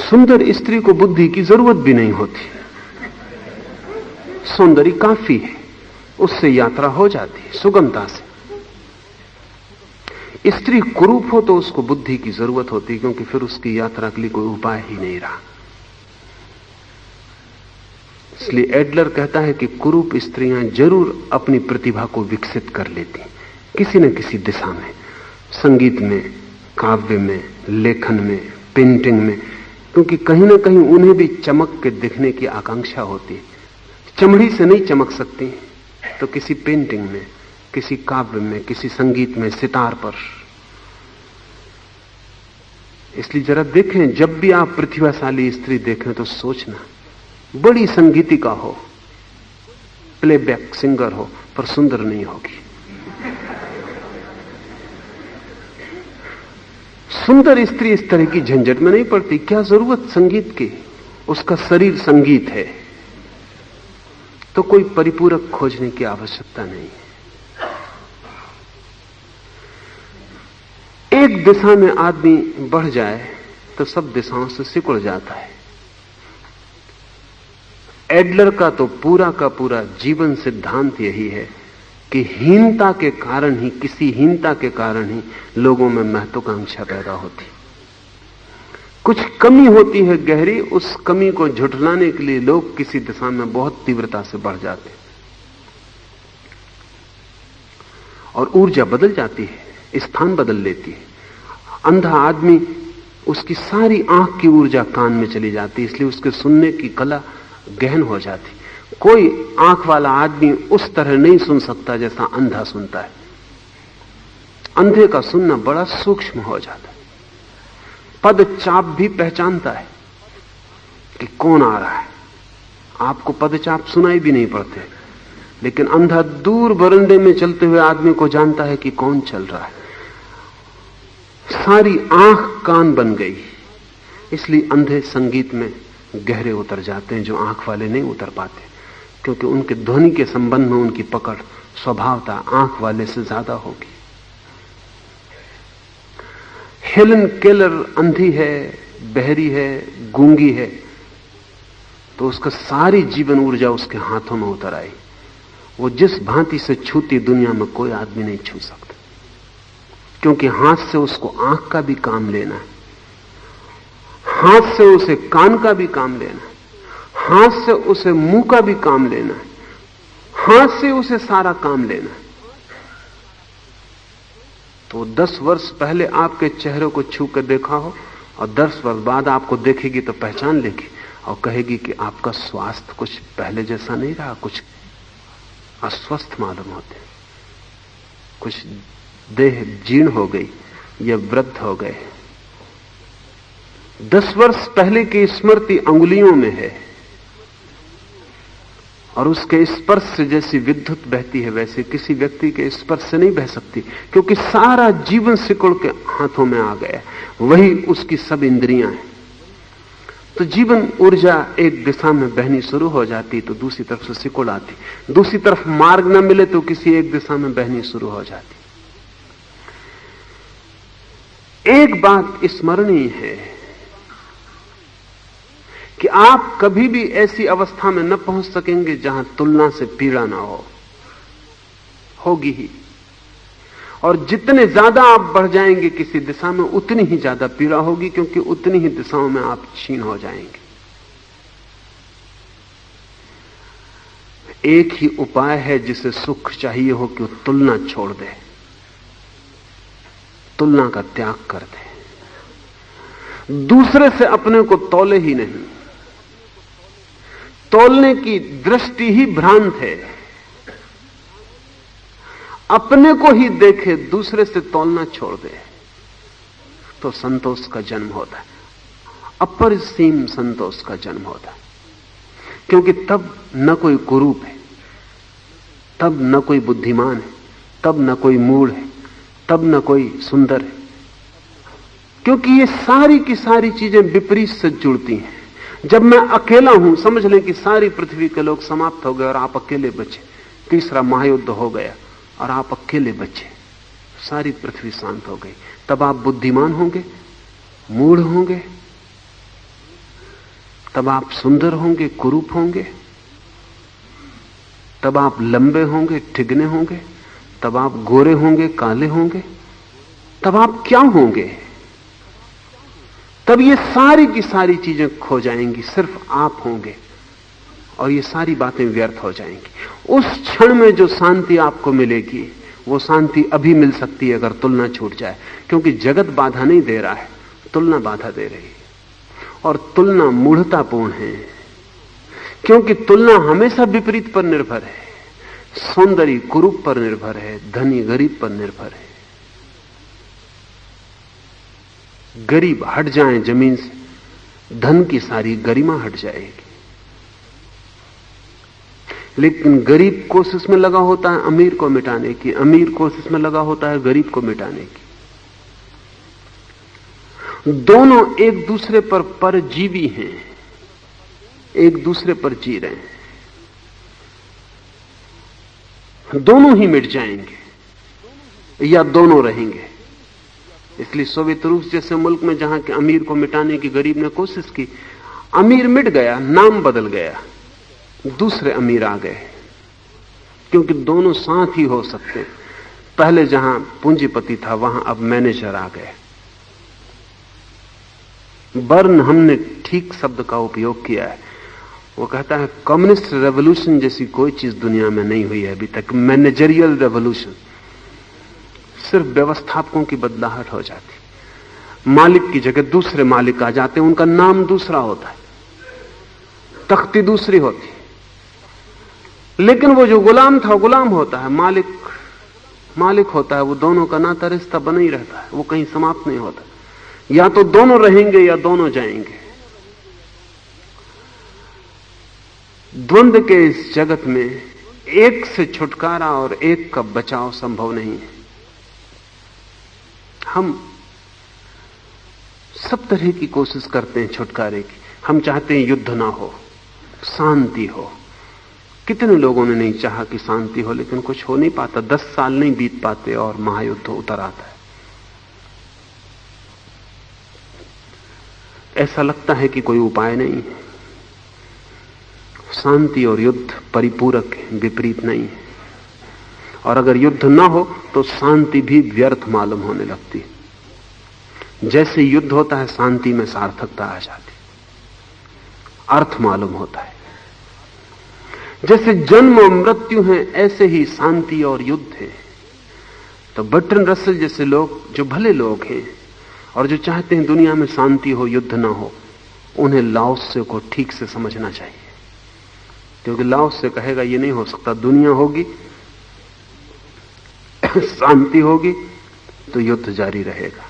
सुंदर स्त्री को बुद्धि की जरूरत भी नहीं होती, सौंदर्य काफी है, उससे यात्रा हो जाती है सुगमता से। स्त्री कुरूप हो तो उसको बुद्धि की जरूरत होती, क्योंकि फिर उसकी यात्रा के लिए कोई उपाय ही नहीं रहा। इसलिए एडलर कहता है कि कुरूप स्त्रियां जरूर अपनी प्रतिभा को विकसित कर लेती किसी न किसी दिशा में, संगीत में, काव्य में, लेखन में, पेंटिंग में, क्योंकि कहीं ना कहीं उन्हें भी चमक के दिखने की आकांक्षा होती है। चमड़ी से नहीं चमक सकती तो किसी पेंटिंग में, किसी काव्य में, किसी संगीत में, सितार पर। इसलिए जरा देखें, जब भी आप प्रतिभाशाली स्त्री देखें तो सोचना, बड़ी संगीतिका हो, प्लेबैक सिंगर हो, पर सुंदर नहीं होगी। सुंदर स्त्री इस तरह की झंझट में नहीं पड़ती। क्या जरूरत संगीत की? उसका शरीर संगीत है, तो कोई परिपूरक खोजने की आवश्यकता नहीं है। एक दिशा में आदमी बढ़ जाए तो सब दिशाओं से सिकुड़ जाता है। एडलर का तो पूरा का पूरा जीवन सिद्धांत यही है कि हीनता के कारण ही, किसी हीनता के कारण ही लोगों में महत्वाकांक्षा पैदा होती। कुछ कमी होती है गहरी, उस कमी को झुठलाने के लिए लोग किसी दिशा में बहुत तीव्रता से बढ़ जाते और ऊर्जा बदल जाती है, स्थान बदल लेती है। अंधा आदमी, उसकी सारी आंख की ऊर्जा कान में चली जाती, इसलिए उसके सुनने की कला गहन हो जाती। कोई आंख वाला आदमी उस तरह नहीं सुन सकता जैसा अंधा सुनता है। अंधे का सुनना बड़ा सूक्ष्म हो जाता है, पद चाप भी पहचानता है कि कौन आ रहा है। आपको पद चाप सुनाई भी नहीं पड़ते, लेकिन अंधा दूर बरंडे में चलते हुए आदमी को जानता है कि कौन चल रहा है। सारी आंख कान बन गई, इसलिए अंधे संगीत में गहरे उतर जाते हैं जो आंख वाले नहीं उतर पाते, क्योंकि उनके ध्वनि के संबंध में उनकी पकड़ स्वभावता आंख वाले से ज्यादा होगी। हेलन केलर अंधी है, बहरी है, गूंगी है, तो उसका सारी जीवन ऊर्जा उसके हाथों में उतर आई। वो जिस भांति से छूती दुनिया में कोई आदमी नहीं छू सकता, क्योंकि हाथ से उसको आंख का भी काम लेना है, हाथ से उसे कान का भी काम लेना है, हाथ से उसे मुंह का भी काम लेना है, हाथ से उसे सारा काम लेना है। तो 10 वर्ष पहले आपके चेहरे को छू कर देखा हो और 10 वर्ष बाद आपको देखेगी तो पहचान लेगी और कहेगी कि आपका स्वास्थ्य कुछ पहले जैसा नहीं रहा, कुछ अस्वस्थ मालूम होते, कुछ देह जीर्ण हो गई या वृद्ध हो गए। 10 वर्ष पहले की स्मृति अंगुलियों में है और उसके स्पर्श से जैसी विद्युत बहती है वैसे किसी व्यक्ति के स्पर्श से नहीं बह सकती, क्योंकि सारा जीवन सिकुड़ के हाथों में आ गया, वही उसकी सब इंद्रियां हैं। तो जीवन ऊर्जा एक दिशा में बहनी शुरू हो जाती तो दूसरी तरफ से सिकुड़ आती, दूसरी तरफ मार्ग न मिले तो किसी एक दिशा में बहनी शुरू हो जाती। एक बात स्मरणीय है कि आप कभी भी ऐसी अवस्था में न पहुंच सकेंगे जहां तुलना से पीड़ा ना होगी ही, और जितने ज्यादा आप बढ़ जाएंगे किसी दिशा में उतनी ही ज्यादा पीड़ा होगी, क्योंकि उतनी ही दिशाओं में आप क्षीण हो जाएंगे। एक ही उपाय है जिसे सुख चाहिए हो कि तुलना छोड़ दे, तुलना का त्याग कर दे, दूसरे से अपने को तौले ही नहीं। तौलने की दृष्टि ही भ्रांत है। अपने को ही देखे, दूसरे से तौलना छोड़ दे, तो संतोष का जन्म होता है, अपरिसीम संतोष का जन्म होता है। क्योंकि तब न कोई कुरूप है, तब न कोई बुद्धिमान है, तब न कोई मूढ़ है, तब न कोई सुंदर है। क्योंकि ये सारी की सारी चीजें विपरीत से जुड़ती हैं। जब मैं अकेला हूं, समझ लें कि सारी पृथ्वी के लोग समाप्त हो गए और आप अकेले बचे, तीसरा महायुद्ध हो गया और आप अकेले बचे, सारी पृथ्वी शांत हो गई। तब आप बुद्धिमान होंगे, मूढ़ होंगे, तब आप सुंदर होंगे, कुरूप होंगे, तब आप लंबे होंगे, ठिगने होंगे, तब आप गोरे होंगे, काले होंगे, तब आप क्या होंगे? तब ये सारी की सारी चीजें खो जाएंगी, सिर्फ आप होंगे और ये सारी बातें व्यर्थ हो जाएंगी। उस क्षण में जो शांति आपको मिलेगी, वो शांति अभी मिल सकती है अगर तुलना छूट जाए। क्योंकि जगत बाधा नहीं दे रहा है, तुलना बाधा दे रही है, और तुलना मूढ़तापूर्ण है। क्योंकि तुलना हमेशा विपरीत पर निर्भर है, सौंदर्य कुरूप पर निर्भर है, धनी गरीब पर निर्भर है। गरीब हट जाए जमीन से, धन की सारी गरिमा हट जाएगी। लेकिन गरीब कोशिश में लगा होता है अमीर को मिटाने की, अमीर कोशिश में लगा होता है गरीब को मिटाने की। दोनों एक दूसरे पर परजीवी हैं, एक दूसरे पर जी रहे हैं। दोनों ही मिट जाएंगे या दोनों रहेंगे। इसलिए सोवियत रूस जैसे मुल्क में जहां के अमीर को मिटाने की गरीब ने कोशिश की, अमीर मिट गया, नाम बदल गया, दूसरे अमीर आ गए। क्योंकि दोनों साथ ही हो सकते। पहले जहां पूंजीपति था वहां अब मैनेजर आ गए। बर्न हमने ठीक शब्द का उपयोग किया है। वो कहता है कम्युनिस्ट रेवोल्यूशन जैसी कोई चीज दुनिया में नहीं हुई है अभी तक। मैनेजरियल रेवोल्यूशन, सिर्फ व्यवस्थापकों की बदलाहट हो जाती, मालिक की जगह दूसरे मालिक आ जाते हैं, उनका नाम दूसरा होता है, तख्ती दूसरी होती, लेकिन वो जो गुलाम था गुलाम होता है, मालिक होता है। वो दोनों का नाता रिश्ता बना ही रहता है, वो कहीं समाप्त नहीं होता। या तो दोनों रहेंगे या दोनों जाएंगे। द्वंद्व के इस जगत में एक से छुटकारा और एक का बचाव संभव नहीं है। हम सब तरह की कोशिश करते हैं छुटकारे की। हम चाहते हैं युद्ध ना हो, शांति हो। कितने लोगों ने नहीं चाहा कि शांति हो, लेकिन कुछ हो नहीं पाता। 10 साल नहीं बीत पाते और महायुद्ध उतर आता है। ऐसा लगता है कि कोई उपाय नहीं है। शांति और युद्ध परिपूरक है, विपरीत नहीं है। और अगर युद्ध ना हो तो शांति भी व्यर्थ मालूम होने लगती है। जैसे युद्ध होता है शांति में सार्थकता आ जाती, अर्थ मालूम होता है। जैसे जन्म और मृत्यु है, ऐसे ही शांति और युद्ध है। तो बर्ट्रैंड रसेल जैसे लोग, जो भले लोग हैं और जो चाहते हैं दुनिया में शांति हो, युद्ध ना हो, उन्हें लाओ त्से को ठीक से समझना चाहिए। क्योंकि लाओ त्से कहेगा ये नहीं हो सकता, दुनिया होगी, शांति होगी तो युद्ध जारी रहेगा।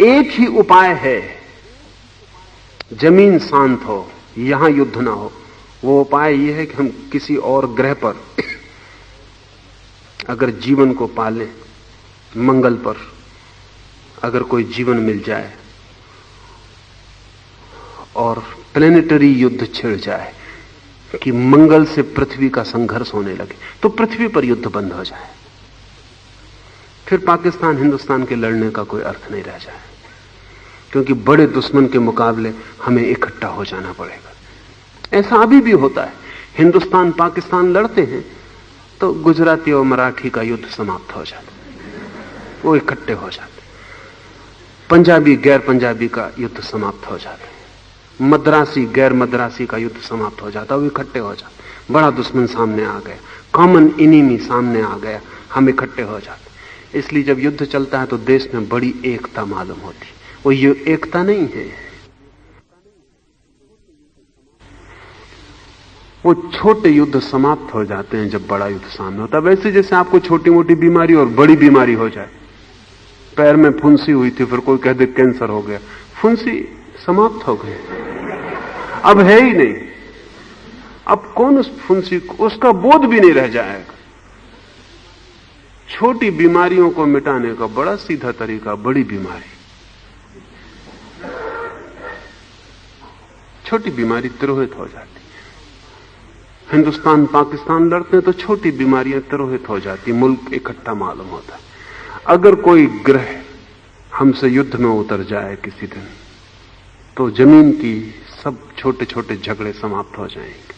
एक ही उपाय है, जमीन शांत हो, यहां युद्ध ना हो। वो उपाय यह है कि हम किसी और ग्रह पर अगर जीवन को पालें, मंगल पर अगर कोई जीवन मिल जाए और प्लेनेटरी युद्ध छिड़ जाए कि मंगल से पृथ्वी का संघर्ष होने लगे, तो पृथ्वी पर युद्ध बंद हो जाए। फिर पाकिस्तान हिंदुस्तान के लड़ने का कोई अर्थ नहीं रह जाए, क्योंकि बड़े दुश्मन के मुकाबले हमें इकट्ठा हो जाना पड़ेगा। ऐसा अभी भी होता है। हिंदुस्तान पाकिस्तान लड़ते हैं तो गुजराती और मराठी का युद्ध समाप्त हो जाता है, वो इकट्ठे हो जाते। पंजाबी गैर पंजाबी का युद्ध समाप्त हो जाता है, मद्रासी गैर मद्रासी का युद्ध समाप्त हो जाता है, वो इकट्ठे हो जाते। बड़ा दुश्मन सामने आ गया, कॉमन इनिमी सामने आ गया, हम इकट्ठे हो जाते। इसलिए जब युद्ध चलता है तो देश में बड़ी एकता मालूम होती। वो ये एकता नहीं है। वो छोटे युद्ध समाप्त हो जाते हैं जब बड़ा युद्ध सामने होता है। वैसे जैसे आपको छोटी मोटी बीमारी और बड़ी बीमारी हो जाए, पैर में फुंसी हुई थी, फिर कोई कह दे कैंसर हो गया, फुंसी समाप्त हो गई, अब है ही नहीं। अब कौन उस फुंसी को, उसका बोध भी नहीं रह जाएगा। छोटी बीमारियों को मिटाने का बड़ा सीधा तरीका, बड़ी बीमारी। छोटी बीमारी तिरोहित हो जाती। हिंदुस्तान पाकिस्तान लड़ते हैं तो छोटी बीमारियां तिरोहित हो जाती, मुल्क इकट्ठा मालूम होता है। अगर कोई ग्रह हमसे युद्ध में उतर जाए किसी दिन, तो जमीन की सब छोटे छोटे झगड़े समाप्त हो जाएंगे।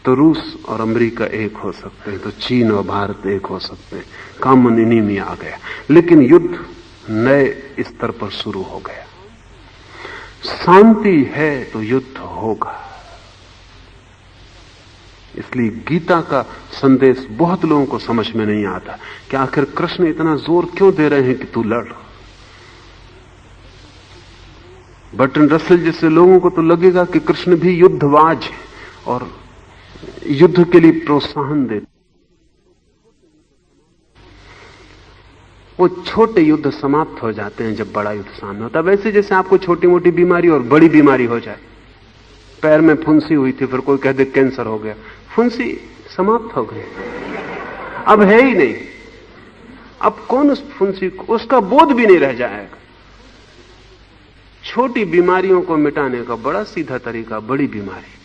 तो रूस और अमेरिका एक हो सकते हैं, तो चीन और भारत एक हो सकते हैं, कॉमन एनिमी आ गया। लेकिन युद्ध नए स्तर पर शुरू हो गया। शांति है तो युद्ध होगा। इसलिए गीता का संदेश बहुत लोगों को समझ में नहीं आता कि आखिर कृष्ण इतना जोर क्यों दे रहे हैं कि तू लड़। बर्ट्रैंड रसेल जैसे लोगों को तो लगेगा कि कृष्ण भी युद्धवाज है और युद्ध के लिए प्रोत्साहन देते। वो छोटे युद्ध समाप्त हो जाते हैं जब बड़ा युद्ध सामने होता है। वैसे जैसे आपको छोटी मोटी बीमारी और बड़ी बीमारी हो जाए, पैर में फुंसी हुई थी, फिर कोई कह दे कैंसर हो गया, फुंसी समाप्त हो गई, अब है ही नहीं। अब कौन उस फुंसी को, उसका बोध भी नहीं रह जाएगा। छोटी बीमारियों को मिटाने का बड़ा सीधा तरीका, बड़ी बीमारी।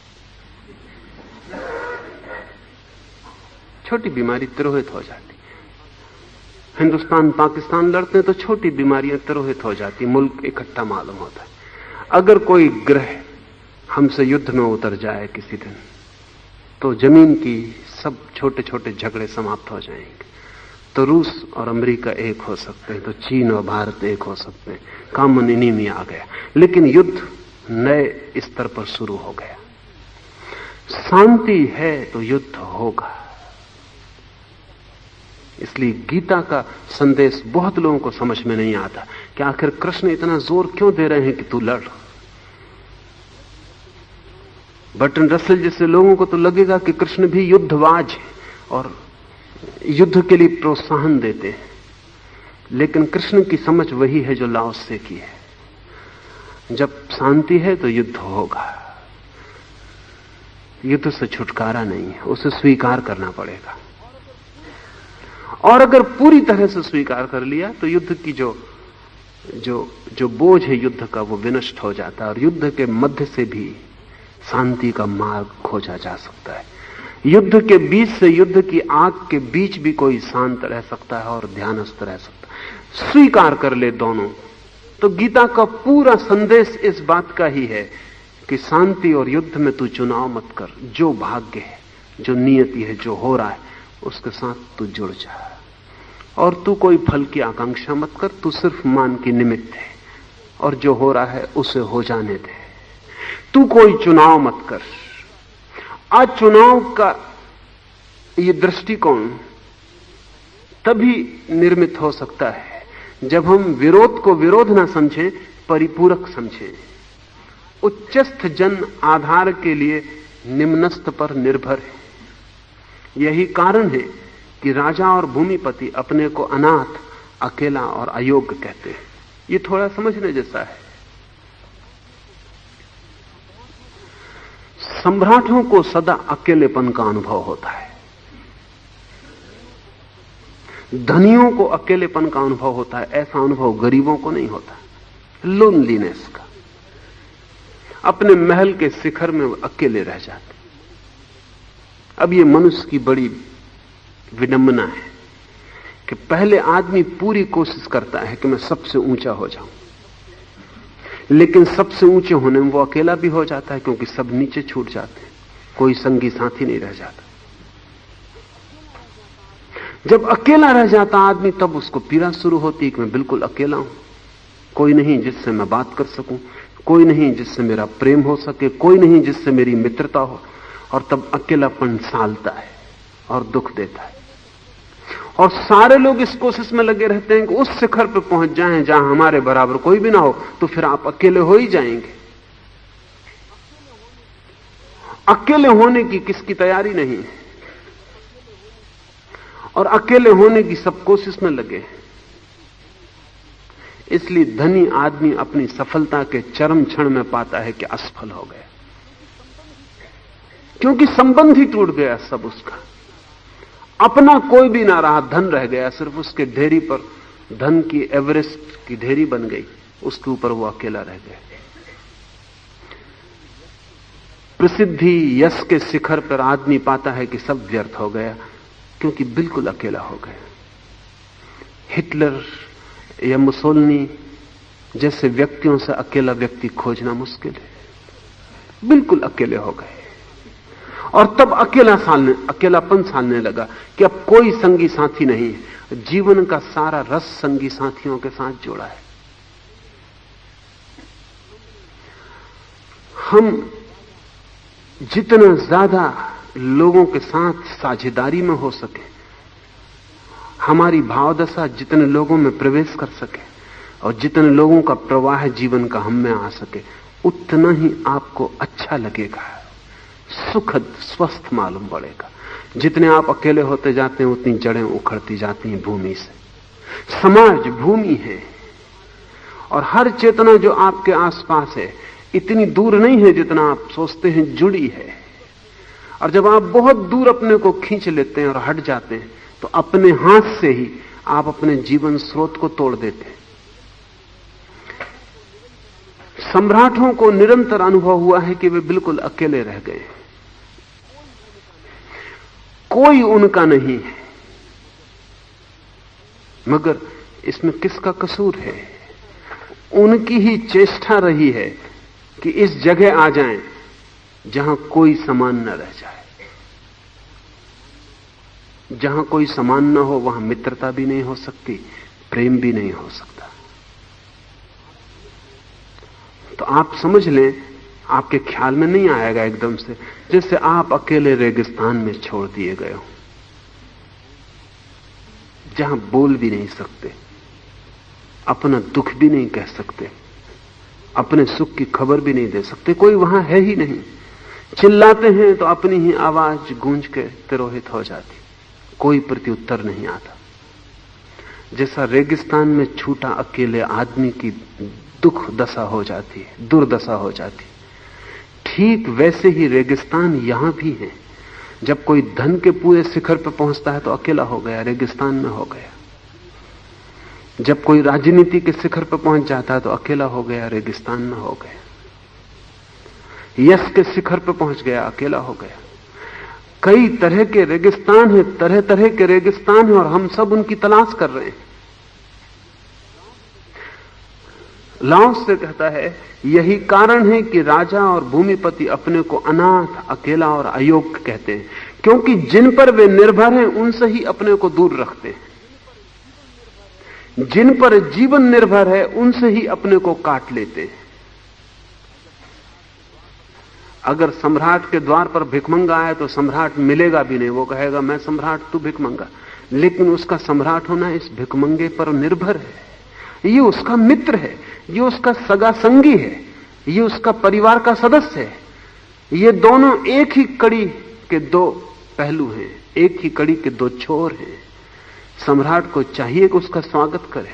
छोटी बीमारी तिरोहित हो जाती। हिंदुस्तान पाकिस्तान लड़ते हैं तो छोटी बीमारियां तिरोहित हो जाती, मुल्क इकट्ठा मालूम होता है। अगर कोई ग्रह हमसे युद्ध में उतर जाए किसी दिन, तो जमीन की सब छोटे छोटे झगड़े समाप्त हो जाएंगे। तो रूस और अमेरिका एक हो सकते हैं, तो चीन और भारत एक हो सकते हैं, कॉमन एनिमी आ गया। लेकिन युद्ध नए स्तर पर शुरू हो गया। शांति है तो युद्ध होगा। इसलिए गीता का संदेश बहुत लोगों को समझ में नहीं आता कि आखिर कृष्ण इतना जोर क्यों दे रहे हैं कि तू लड़। बर्ट्रैंड रसेल जैसे लोगों को तो लगेगा कि कृष्ण भी युद्धवाज है और युद्ध के लिए प्रोत्साहन देते हैं। लेकिन कृष्ण की समझ वही है जो लाओ से की है। जब शांति है तो युद्ध होगा। युद्ध से छुटकारा नहीं है, उसे स्वीकार करना पड़ेगा। और अगर पूरी तरह से स्वीकार कर लिया तो युद्ध की जो बोझ है युद्ध का, वो विनष्ट हो जाता है और युद्ध के मध्य से भी शांति का मार्ग खोजा जा सकता है। युद्ध के बीच से, युद्ध की आग के बीच भी कोई शांत रह सकता है और ध्यानस्थ रह सकता है। स्वीकार कर ले दोनों। तो गीता का पूरा संदेश इस बात का ही है कि शांति और युद्ध में तू चुनाव मत कर। जो भाग्य है, जो नियति है, जो हो रहा है, उसके साथ तू जुड़ जा। और तू कोई फल की आकांक्षा मत कर, तू सिर्फ मान की निमित्त है और जो हो रहा है उसे हो जाने दे। तू कोई चुनाव मत कर। आज चुनाव का ये दृष्टिकोण तभी निर्मित हो सकता है जब हम विरोध को विरोध ना समझें, परिपूरक समझें। उच्चस्थ जन आधार के लिए निम्नस्थ पर निर्भर है। यही कारण है कि राजा और भूमिपति अपने को अनाथ, अकेला और अयोग्य कहते हैं। ये थोड़ा समझने जैसा है। सम्राटों को सदा अकेलेपन का अनुभव होता है। धनियों को अकेलेपन का अनुभव होता है, ऐसा अनुभव गरीबों को नहीं होता। लोनलीनेस का। अपने महल के शिखर में अकेले रह जाते। अब ये मनुष्य की बड़ी विडंबना है कि पहले आदमी पूरी कोशिश करता है कि मैं सबसे ऊंचा हो जाऊं, लेकिन सबसे ऊंचे होने में वो अकेला भी हो जाता है, क्योंकि सब नीचे छूट जाते हैं, कोई संगी साथी नहीं रह जाता। जब अकेला रह जाता आदमी, तब उसको पीड़ा शुरू होती है कि मैं बिल्कुल अकेला हूं, कोई नहीं जिससे मैं बात कर सकूं, कोई नहीं जिससे मेरा प्रेम हो सके, कोई नहीं जिससे मेरी मित्रता हो। और तब अकेलापन सालता है और दुख देता है। और सारे लोग इस कोशिश में लगे रहते हैं कि उस शिखर पर पहुंच जाएं जहां हमारे बराबर कोई भी ना हो, तो फिर आप अकेले हो ही जाएंगे। अकेले होने की किसकी तैयारी नहीं है, और अकेले होने की सब कोशिश में लगे। इसलिए धनी आदमी अपनी सफलता के चरम क्षण में पाता है कि असफल हो गया, क्योंकि संबंध ही टूट गया सब उसका। अपना कोई भी ना रहा, धन रह गया, सिर्फ उसके ढेरी पर धन की एवरेस्ट की ढेरी बन गई, उसके ऊपर वो अकेला रह गया। प्रसिद्धि यश के शिखर पर आदमी पाता है कि सब व्यर्थ हो गया, क्योंकि बिल्कुल अकेला हो गया। हिटलर या मुसोलिनी जैसे व्यक्तियों से अकेला व्यक्ति खोजना मुश्किल है, बिल्कुल अकेले हो गए। और तब अकेलापन सालने लगा कि अब कोई संगी साथी नहीं है। जीवन का सारा रस संगी साथियों के साथ जोड़ा है। हम जितना ज्यादा लोगों के साथ साझेदारी में हो सके, हमारी भावदशा जितने लोगों में प्रवेश कर सके और जितने लोगों का प्रवाह जीवन का हम में आ सके, उतना ही आपको अच्छा लगेगा, सुखद स्वस्थ मालूम पड़ेगा। जितने आप अकेले होते जाते हैं उतनी जड़ें उखड़ती जाती हैं भूमि से। समाज भूमि है, और हर चेतना जो आपके आसपास है इतनी दूर नहीं है जितना आप सोचते हैं, जुड़ी है। और जब आप बहुत दूर अपने को खींच लेते हैं और हट जाते हैं, तो अपने हाथ से ही आप अपने जीवन स्रोत को तोड़ देते हैं। सम्राटों को निरंतर अनुभव हुआ है कि वे बिल्कुल अकेले रह गए, कोई उनका नहीं है। मगर इसमें किसका कसूर है? उनकी ही चेष्टा रही है कि इस जगह आ जाएं जहां कोई समान न रह जाए। जहां कोई समान न हो वहां मित्रता भी नहीं हो सकती, प्रेम भी नहीं हो सकता। तो आप समझ लें, आपके ख्याल में नहीं आएगा एकदम से, जैसे आप अकेले रेगिस्तान में छोड़ दिए गए हो, जहां बोल भी नहीं सकते, अपना दुख भी नहीं कह सकते, अपने सुख की खबर भी नहीं दे सकते, कोई वहां है ही नहीं। चिल्लाते हैं तो अपनी ही आवाज गूंज के तिरोहित हो जाती, कोई प्रत्युत्तर नहीं आता। जैसा रेगिस्तान में छूटा अकेले आदमी की दुख दशा हो जाती है, दुर्दशा हो जाती, ठीक वैसे ही रेगिस्तान यहां भी है। जब कोई धन के पूरे शिखर पर पहुंचता है तो अकेला हो गया, रेगिस्तान में हो गया। जब कोई राजनीति के शिखर पर पहुंच जाता है तो अकेला हो गया, रेगिस्तान में हो गया। यश के शिखर पर पहुंच गया, अकेला हो गया। कई तरह के रेगिस्तान हैं, तरह तरह के रेगिस्तान हैं, और हम सब उनकी तलाश कर रहे हैं। लाओस से कहता है, यही कारण है कि राजा और भूमिपति अपने को अनाथ, अकेला और अयोग्य कहते हैं, क्योंकि जिन पर वे निर्भर हैं उनसे ही अपने को दूर रखते हैं। जिन पर जीवन निर्भर है उनसे ही अपने को काट लेते हैं। अगर सम्राट के द्वार पर भिखमंगा आए तो सम्राट मिलेगा भी नहीं, वो कहेगा मैं सम्राट, तू भिखमंगा। लेकिन उसका सम्राट होना इस भिखमंगे पर निर्भर है। ये उसका मित्र है, ये उसका सगा संगी है, ये उसका परिवार का सदस्य है। ये दोनों एक ही कड़ी के दो पहलू हैं, एक ही कड़ी के दो छोर हैं। सम्राट को चाहिए कि उसका स्वागत करे,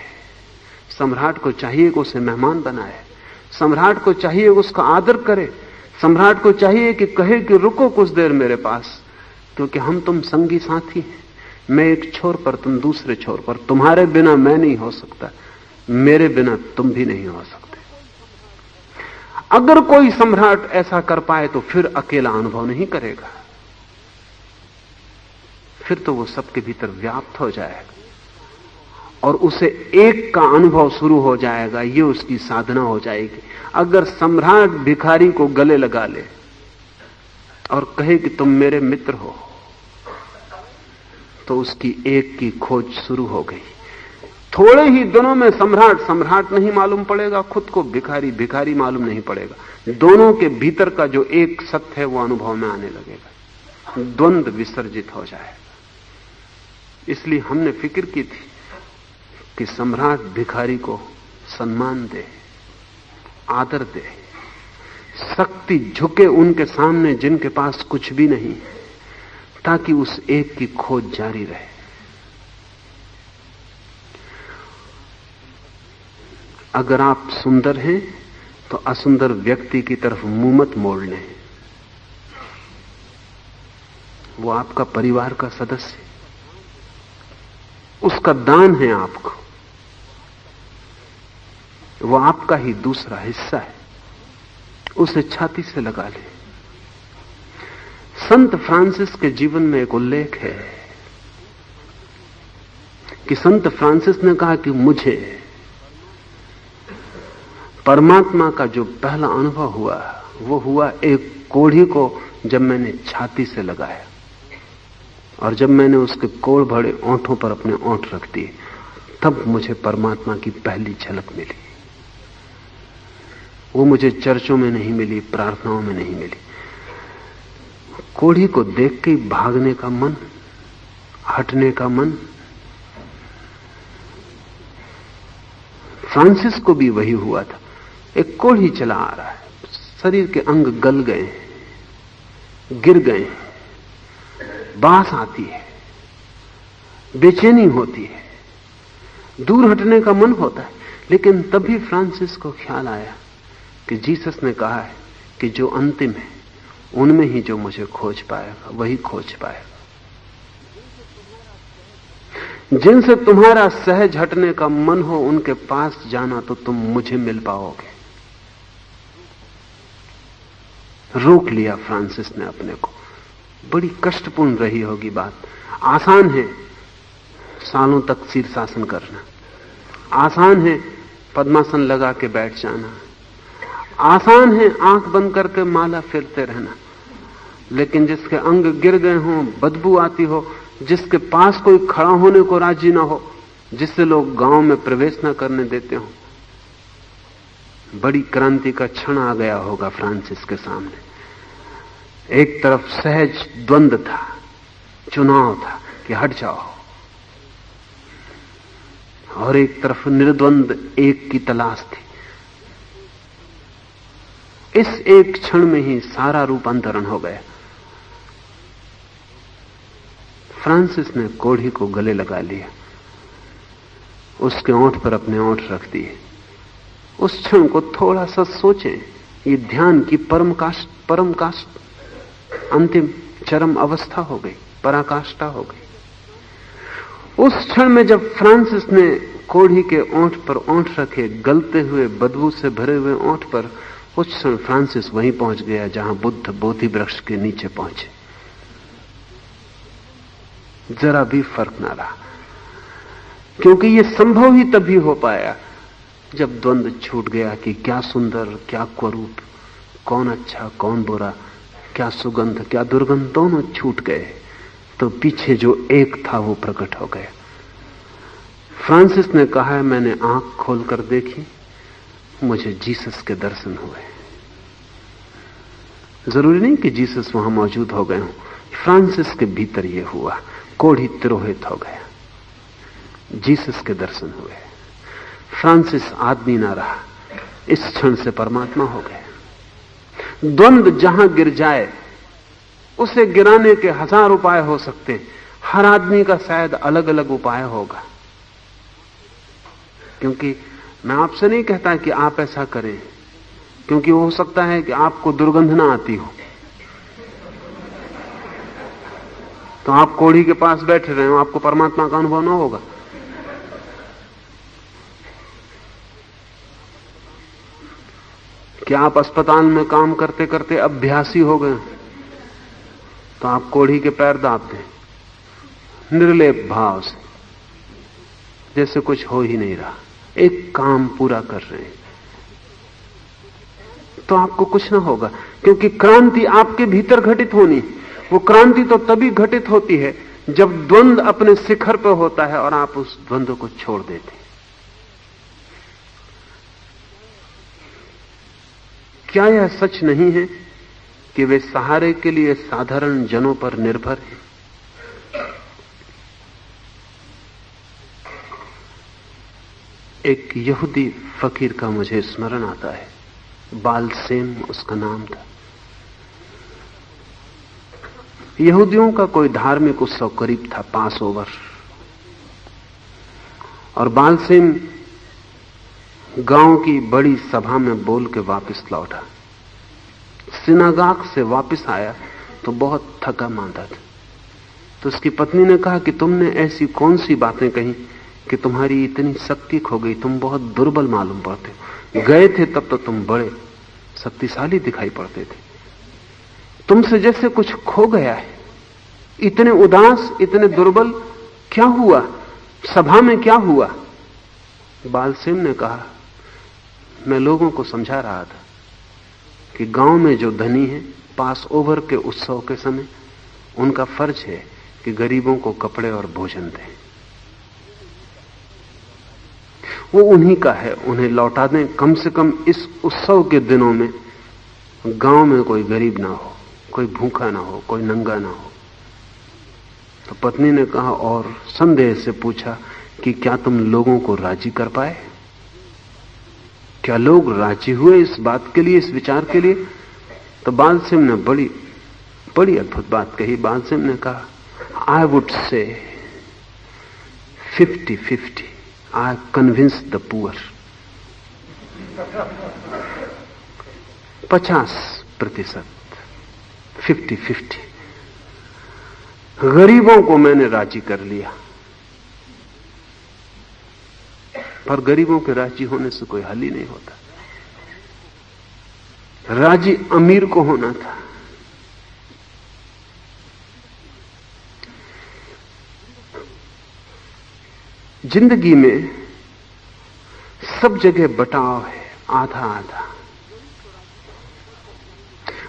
सम्राट को चाहिए कि उसे मेहमान बनाए, सम्राट को चाहिए कि उसका आदर करे, सम्राट को चाहिए कि कहे कि रुको कुछ देर मेरे पास, क्योंकि हम तुम संगी साथी हैं। मैं एक छोर पर, तुम दूसरे छोर पर, तुम्हारे बिना मैं नहीं हो सकता, मेरे बिना तुम भी नहीं हो सकते। अगर कोई सम्राट ऐसा कर पाए तो फिर अकेला अनुभव नहीं करेगा, फिर तो वो सबके भीतर व्याप्त हो जाएगा और उसे एक का अनुभव शुरू हो जाएगा। ये उसकी साधना हो जाएगी। अगर सम्राट भिखारी को गले लगा ले और कहे कि तुम मेरे मित्र हो, तो उसकी एक की खोज शुरू हो गई। थोड़े ही दिनों में सम्राट सम्राट नहीं मालूम पड़ेगा, खुद को भिखारी भिखारी मालूम नहीं पड़ेगा। दोनों के भीतर का जो एक सत्य है वो अनुभव में आने लगेगा, द्वंद्व विसर्जित हो जाएगा। इसलिए हमने फिक्र की थी कि सम्राट भिखारी को सम्मान दे, आदर दे, शक्ति झुके उनके सामने जिनके पास कुछ भी नहीं, ताकि उस एक की खोज जारी रहे। अगर आप सुंदर हैं तो असुंदर व्यक्ति की तरफ मुंह मत मोड़ लें। वो आपका परिवार का सदस्य, उसका दान है आपको, वो आपका ही दूसरा हिस्सा है, उसे छाती से लगा ले। संत फ्रांसिस के जीवन में एक उल्लेख है कि संत फ्रांसिस ने कहा कि मुझे परमात्मा का जो पहला अनुभव हुआ वो हुआ एक कोढ़ी को जब मैंने छाती से लगाया, और जब मैंने उसके कोढ़ भरे ओंठों पर अपने ओंठ रख दिए, तब मुझे परमात्मा की पहली झलक मिली। वो मुझे चर्चों में नहीं मिली, प्रार्थनाओं में नहीं मिली। कोढ़ी को देख के भागने का मन, हटने का मन। फ्रांसिस को भी वही हुआ था। एक कोढ़ी चला आ रहा है, शरीर के अंग गल गए, गिर गए, बांस आती है, बेचैनी होती है, दूर हटने का मन होता है। लेकिन तभी फ्रांसिस को ख्याल आया कि जीसस ने कहा है कि जो अंतिम है उनमें ही जो मुझे खोज पाएगा वही खोज पाएगा। जिनसे तुम्हारा सहज हटने का मन हो उनके पास जाना तो तुम मुझे मिल पाओगे। रोक लिया फ्रांसिस ने अपने को। बड़ी कष्टपूर्ण रही होगी बात। आसान है सालों तक शीर्षासन करना, आसान है पद्मासन लगा के बैठ जाना, आसान है आंख बंद करके माला फेरते रहना। लेकिन जिसके अंग गिर गए हों, बदबू आती हो, जिसके पास कोई खड़ा होने को राजी ना हो, जिससे लोग गांव में प्रवेश ना करने देते हो, बड़ी क्रांति का क्षण आ गया होगा फ्रांसिस के सामने। एक तरफ सहज द्वंद था, चुनाव था कि हट जाओ, और एक तरफ निर्द्वंद एक की तलाश थी। इस एक क्षण में ही सारा रूपांतरण हो गया। फ्रांसिस ने कोढ़ी को गले लगा लिया, उसके ओंठ पर अपने ओंठ रख दिए। उस क्षण को थोड़ा सा सोचें। ये ध्यान की परम काष्ठ अंतिम चरम अवस्था हो गई, पराकाष्ठा हो गई। उस क्षण में जब फ्रांसिस ने कोढ़ी के ओंठ पर ओंठ रखे, गलते हुए बदबू से भरे हुए ओंठ पर, उस क्षण फ्रांसिस वहीं पहुंच गया जहां बुद्ध बोधि वृक्ष के नीचे पहुंचे। जरा भी फर्क ना रहा, क्योंकि यह संभव ही तभी हो पाया जब द्वंद छूट गया कि क्या सुंदर क्या कुरूप, कौन अच्छा कौन बुरा, क्या सुगंध क्या दुर्गंध, दोनों छूट गए तो पीछे जो एक था वो प्रकट हो गया। फ्रांसिस ने कहा है, मैंने आंख खोलकर देखी, मुझे जीसस के दर्शन हुए। जरूरी नहीं कि जीसस वहां मौजूद हो गए हों, फ्रांसिस के भीतर यह हुआ। कोढ़ी तिरोहित हो गया, जीसस के दर्शन हुए। फ्रांसिस आदमी ना रहा, इस क्षण से परमात्मा हो गया। द्वंद जहां गिर जाए उसे गिराने के 1000 उपाय हो सकते हैं, हर आदमी का शायद अलग अलग उपाय होगा। क्योंकि मैं आपसे नहीं कहता कि आप ऐसा करें, क्योंकि हो सकता है कि आपको दुर्गंध ना आती हो, तो आप कोढ़ी के पास बैठे रहे हो, आपको परमात्मा का अनुभव ना होगा। क्या आप अस्पताल में काम करते करते अभ्यासी हो गए, तो आप कोढ़ी के पैर दाबते हैं निर्लेप भाव से, जैसे कुछ हो ही नहीं रहा, एक काम पूरा कर रहे हैं, तो आपको कुछ ना होगा। क्योंकि क्रांति आपके भीतर घटित होनी, वो क्रांति तो तभी घटित होती है जब द्वंद अपने शिखर पर होता है और आप उस द्वंद को छोड़ देते हैं। क्या यह सच नहीं है कि वे सहारे के लिए साधारण जनों पर निर्भर हैं? एक यहूदी फकीर का मुझे स्मरण आता है। बालसेम उसका नाम था। यहूदियों का कोई धार्मिक उत्सव करीब था, पास ओवर, और बालसेम गांव की बड़ी सभा में बोल के वापस लौटा। सिनागाग से वापस आया तो बहुत थका मांदा था। तो उसकी पत्नी ने कहा कि तुमने ऐसी कौन सी बातें कही कि तुम्हारी इतनी शक्ति खो गई, तुम बहुत दुर्बल मालूम पड़ते हो। गए थे तब तो तुम बड़े शक्तिशाली दिखाई पड़ते थे, तुमसे जैसे कुछ खो गया है। इतने उदास, इतने दुर्बल, क्या हुआ? सभा में क्या हुआ? बालसेम ने कहा, मैं लोगों को समझा रहा था कि गांव में जो धनी है, पास ओवर के उत्सव के समय उनका फर्ज है कि गरीबों को कपड़े और भोजन दें। वो उन्हीं का है, उन्हें लौटा दें। कम से कम इस उत्सव के दिनों में गांव में कोई गरीब ना हो, कोई भूखा ना हो, कोई नंगा ना हो। तो पत्नी ने कहा और संदेह से पूछा कि क्या तुम लोगों को राजी कर पाए? क्या लोग राजी हुए इस बात के लिए, इस विचार के लिए? तो बालसेम ने बड़ी बड़ी अद्भुत बात कही। बालसेम ने कहा, I would say 50-50, I convince the poor. 50%, 50-50 गरीबों को मैंने राजी कर लिया। पर गरीबों के राजी होने से कोई हल ही नहीं होता। राजी अमीर को होना था। जिंदगी में सब जगह बटाव है, आधा आधा।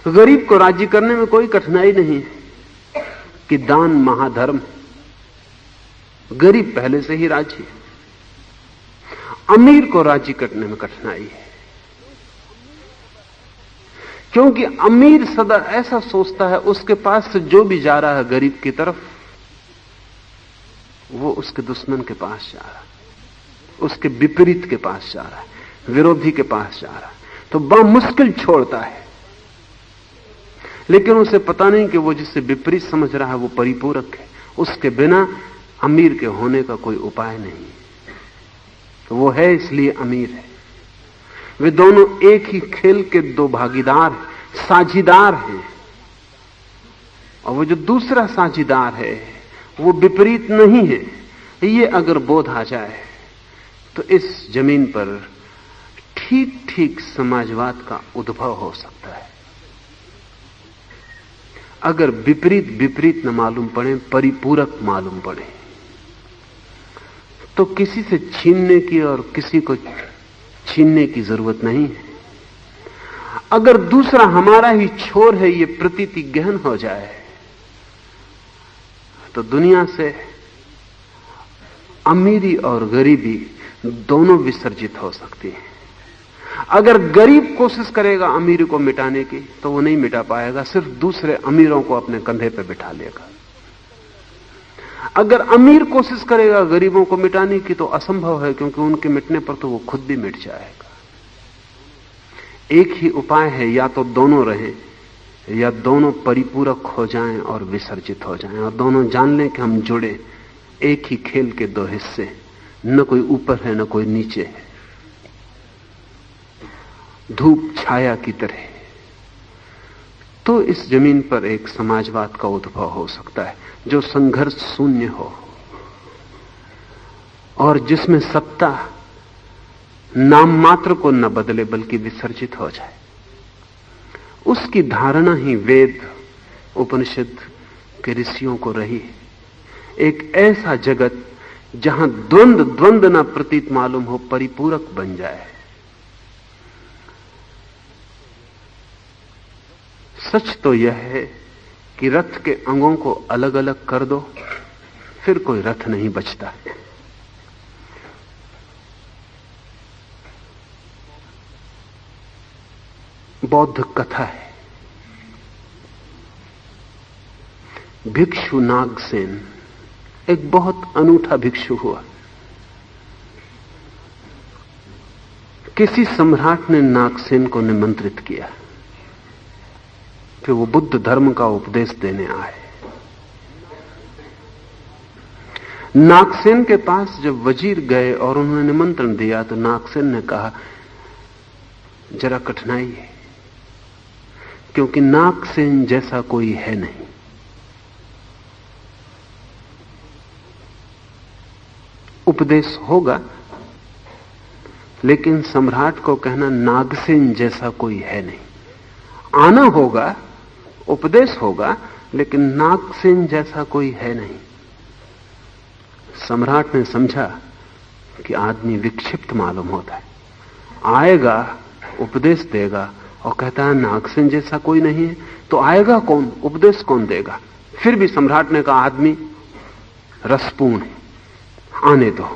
गरीब को राजी करने में कोई कठिनाई नहीं है कि दान महाधर्म। गरीब पहले से ही राजी है। अमीर को राजी करने में कठिनाई है, क्योंकि अमीर सदा ऐसा सोचता है उसके पास से जो भी जा रहा है गरीब की तरफ, वो उसके दुश्मन के पास जा रहा है, उसके विपरीत के पास जा रहा है, विरोधी के पास जा रहा है। तो बड़ा मुश्किल छोड़ता है। लेकिन उसे पता नहीं कि वो जिससे विपरीत समझ रहा है वो परिपूरक है। उसके बिना अमीर के होने का कोई उपाय नहीं। तो वो है, इसलिए अमीर है। वे दोनों एक ही खेल के दो भागीदार, साझीदार हैं। और वो जो दूसरा साझीदार है वो विपरीत नहीं है। ये अगर बोध आ जाए तो इस जमीन पर ठीक ठीक समाजवाद का उद्भव हो सकता है। अगर विपरीत विपरीत न मालूम पड़े, परिपूरक मालूम पड़े, तो किसी से छीनने की और किसी को छीनने की जरूरत नहीं है। अगर दूसरा हमारा ही छोर है, ये प्रतीति गहन हो जाए, तो दुनिया से अमीरी और गरीबी दोनों विसर्जित हो सकती है। अगर गरीब कोशिश करेगा अमीरी को मिटाने की तो वो नहीं मिटा पाएगा, सिर्फ दूसरे अमीरों को अपने कंधे पे बिठा लेगा। अगर अमीर कोशिश करेगा गरीबों को मिटाने की तो असंभव है, क्योंकि उनके मिटने पर तो वो खुद भी मिट जाएगा। एक ही उपाय है, या तो दोनों रहें या दोनों परिपूरक हो जाएं और विसर्जित हो जाएं, और दोनों जान लें कि हम जुड़े, एक ही खेल के दो हिस्से, न कोई ऊपर है न कोई नीचे है, धूप छाया की तरह। तो इस जमीन पर एक समाजवाद का उद्भव हो सकता है जो संघर्ष शून्य हो और जिसमें सत्ता नाम मात्र को न बदले बल्कि विसर्जित हो जाए। उसकी धारणा ही वेद उपनिषद के ऋषियों को रही है। एक ऐसा जगत जहां द्वंद्व न प्रतीत मालूम हो, परिपूरक बन जाए। सच तो यह है कि रथ के अंगों को अलग अलग कर दो, फिर कोई रथ नहीं बचता। बौद्ध कथा है। भिक्षु नागसेन एक बहुत अनूठा भिक्षु हुआ। किसी सम्राट ने नागसेन को निमंत्रित किया कि वो बुद्ध धर्म का उपदेश देने आए। नागसेन के पास जब वजीर गए और उन्होंने निमंत्रण दिया तो नागसेन ने कहा जरा कठिनाई है, क्योंकि नागसेन जैसा कोई है नहीं। उपदेश होगा, लेकिन सम्राट को कहना नागसेन जैसा कोई है नहीं। आना होगा, उपदेश होगा, लेकिन नागसेन जैसा कोई है नहीं। सम्राट ने समझा कि आदमी विक्षिप्त मालूम होता है, आएगा, उपदेश देगा और कहता है नागसेन जैसा कोई नहीं है, तो आएगा कौन, उपदेश कौन देगा? फिर भी सम्राट ने कहा आदमी रसपूर्ण है, आने दो।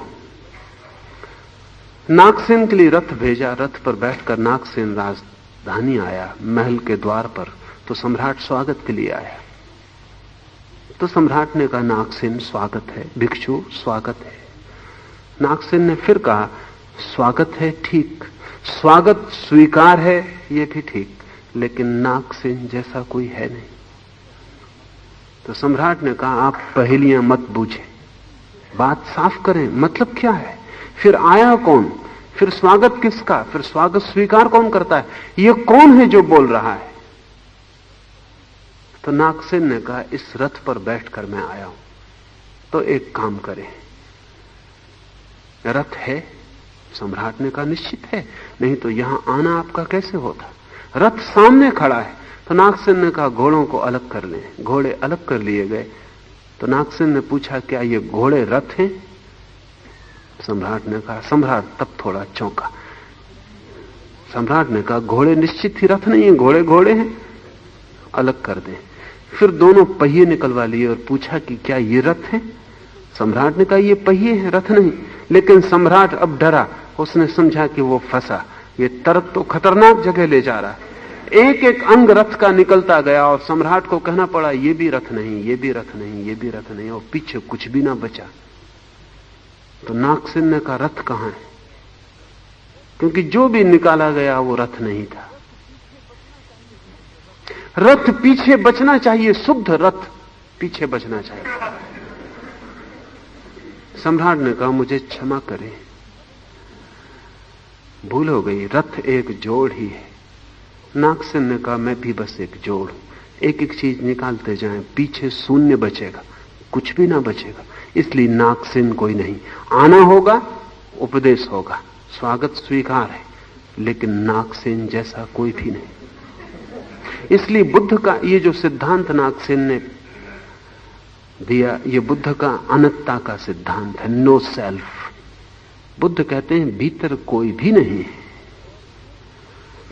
नागसेन के लिए रथ भेजा, रथ पर बैठकर नागसेन राजधानी आया। महल के द्वार पर तो सम्राट स्वागत के लिए आया। तो सम्राट ने कहा नागसेन स्वागत है, भिक्षु स्वागत है। नागसेन ने फिर कहा स्वागत है ठीक, स्वागत स्वीकार है, ये भी ठीक, लेकिन नागसेन जैसा कोई है नहीं। तो सम्राट ने कहा आप पहेलियां मत बूझें, बात साफ करें, मतलब क्या है? फिर आया कौन, फिर स्वागत किसका, फिर स्वागत स्वीकार कौन करता है, ये कौन है जो बोल रहा है? तो नागसेन ने कहा इस रथ पर बैठकर मैं आया हूं, तो एक काम करें। रथ है? सम्राट ने कहा निश्चित है, नहीं तो यहां आना आपका कैसे होता? रथ सामने खड़ा है। तो नागसेन ने कहा घोड़ों को अलग कर लें। घोड़े अलग कर लिए गए। तो नागसेन ने पूछा क्या ये घोड़े रथ हैं? सम्राट ने कहा, सम्राट तब थोड़ा चौंका। सम्राट ने कहा घोड़े निश्चित ही रथ नहीं है, घोड़े घोड़े हैं, अलग कर दें। फिर दोनों पहिए निकलवा लिए और पूछा कि क्या ये रथ है? सम्राट ने कहा ये पहिए हैं, रथ नहीं। लेकिन सम्राट अब डरा, उसने समझा कि वो फंसा, ये तर्क तो खतरनाक जगह ले जा रहा है। एक एक अंग रथ का निकलता गया और सम्राट को कहना पड़ा ये भी रथ नहीं, ये भी रथ नहीं, ये भी रथ नहीं, और पीछे कुछ भी ना बचा। तो नागसेन ने कहा रथ कहां है? क्योंकि जो भी निकाला गया वो रथ नहीं था। रथ पीछे बचना चाहिए, शुद्ध रथ पीछे बचना चाहिए। सम्राट ने कहा मुझे क्षमा करें, भूल हो गई, रथ एक जोड़ ही है। नागसेन ने कहा मैं भी बस एक जोड़, एक एक चीज निकालते जाएं, पीछे शून्य बचेगा, कुछ भी ना बचेगा। इसलिए नागसेन कोई नहीं, आना होगा, उपदेश होगा, स्वागत स्वीकार है, लेकिन नागसेन जैसा कोई भी नहीं। इसलिए बुद्ध का ये जो सिद्धांत नागसेन ने दिया, ये बुद्ध का अनंतता का सिद्धांत है, नो सेल्फ। बुद्ध कहते हैं भीतर कोई भी नहीं है।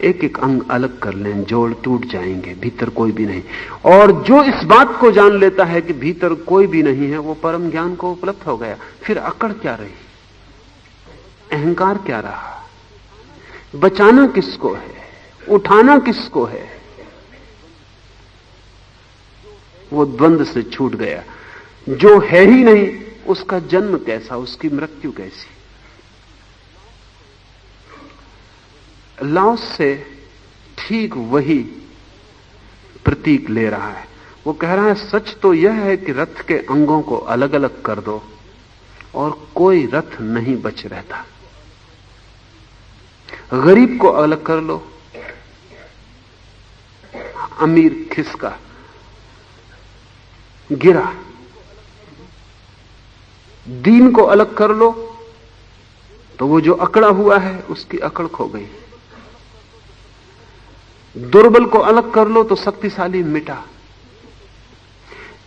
एक एक अंग अलग कर लें, जोड़ टूट जाएंगे, भीतर कोई भी नहीं। और जो इस बात को जान लेता है कि भीतर कोई भी नहीं है, वो परम ज्ञान को उपलब्ध हो गया। फिर अकड़ क्या रही, अहंकार क्या रहा, बचाना किसको है, उठाना किसको है? वो द्वंद से छूट गया। जो है ही नहीं उसका जन्म कैसा, उसकी मृत्यु कैसी? लाओस से ठीक वही प्रतीक ले रहा है। वो कह रहा है सच तो यह है कि रथ के अंगों को अलग अलग कर दो और कोई रथ नहीं बच रहता। गरीब को अलग कर लो, अमीर खिसका, गिरा। दीन को अलग कर लो तो वो जो अकड़ा हुआ है उसकी अकड़ खो गई। दुर्बल को अलग कर लो तो शक्तिशाली मिटा।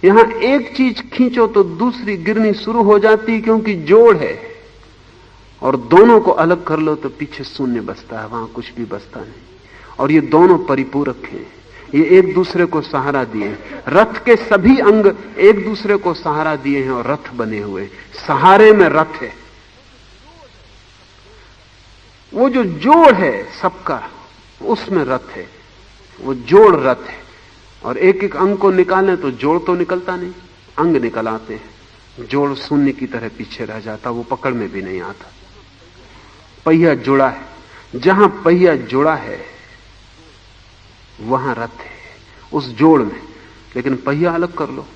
यहां एक चीज खींचो तो दूसरी गिरनी शुरू हो जाती, क्योंकि जोड़ है। और दोनों को अलग कर लो तो पीछे शून्य बचता है, वहां कुछ भी बचता नहीं। और ये दोनों परिपूरक हैं, ये एक दूसरे को सहारा दिए। रथ के सभी अंग एक दूसरे को सहारा दिए हैं और रथ बने हुए। सहारे में रथ है। वो जो जोड़ है सबका, उसमें रथ है। वो जोड़ रथ है। और एक एक अंग को निकालें तो जोड़ तो निकलता नहीं, अंग निकल आते हैं। जोड़ शून्य की तरह पीछे रह जाता, वो पकड़ में भी नहीं आता। पहिया जुड़ा है, जहां पहिया जुड़ा है वहां रथ है, उस जोड़ में। लेकिन पहिया अलग कर लो,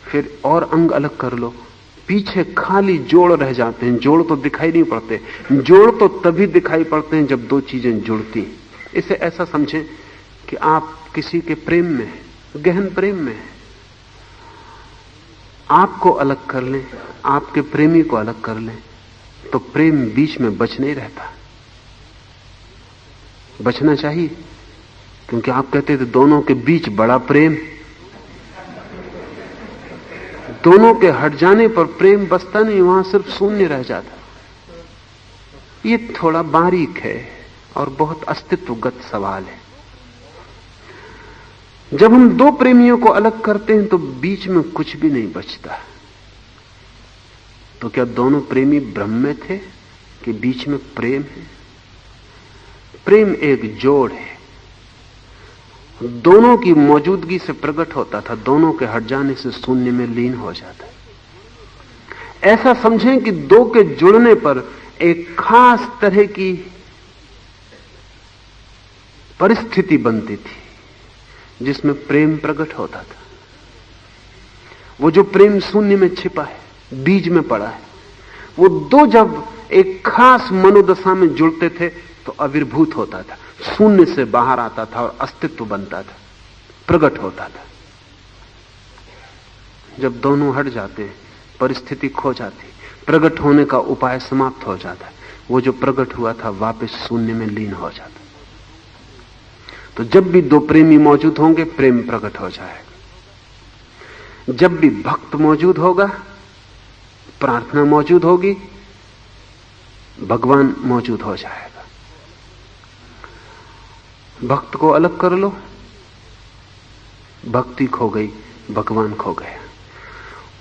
फिर और अंग अलग कर लो, पीछे खाली जोड़ रह जाते हैं। जोड़ तो दिखाई नहीं पड़ते। जोड़ तो तभी दिखाई पड़ते हैं जब दो चीजें जुड़ती हैं। इसे ऐसा समझें कि आप किसी के प्रेम में, गहन प्रेम में, आपको अलग कर लें, आपके प्रेमी को अलग कर लें, तो प्रेम बीच में बच नहीं रहता। बचना चाहिए, क्योंकि आप कहते थे दोनों के बीच बड़ा प्रेम, दोनों के हट जाने पर प्रेम बचता नहीं, वहां सिर्फ शून्य रह जाता। ये थोड़ा बारीक है और बहुत अस्तित्वगत सवाल है। जब हम दो प्रेमियों को अलग करते हैं तो बीच में कुछ भी नहीं बचता। तो क्या दोनों प्रेमी भ्रम में थे कि बीच में प्रेम है? प्रेम एक जोड़ है, दोनों की मौजूदगी से प्रकट होता था, दोनों के हट जाने से शून्य में लीन हो जाता है। ऐसा समझें कि दो के जुड़ने पर एक खास तरह की परिस्थिति बनती थी जिसमें प्रेम प्रकट होता था। वो जो प्रेम शून्य में छिपा है, बीज में पड़ा है, वो दो जब एक खास मनोदशा में जुड़ते थे तो आविर्भूत होता था, शून्य से बाहर आता था और अस्तित्व बनता था, प्रकट होता था। जब दोनों हट जाते हैं, परिस्थिति खो जाती, प्रकट होने का उपाय समाप्त हो जाता है। वो जो प्रकट हुआ था वापस शून्य में लीन हो जाता। तो जब भी दो प्रेमी मौजूद होंगे, प्रेम प्रकट हो जाएगा। जब भी भक्त मौजूद होगा, प्रार्थना मौजूद होगी, भगवान मौजूद हो जाएगा। भक्त को अलग कर लो, भक्ति खो गई, भगवान खो गया।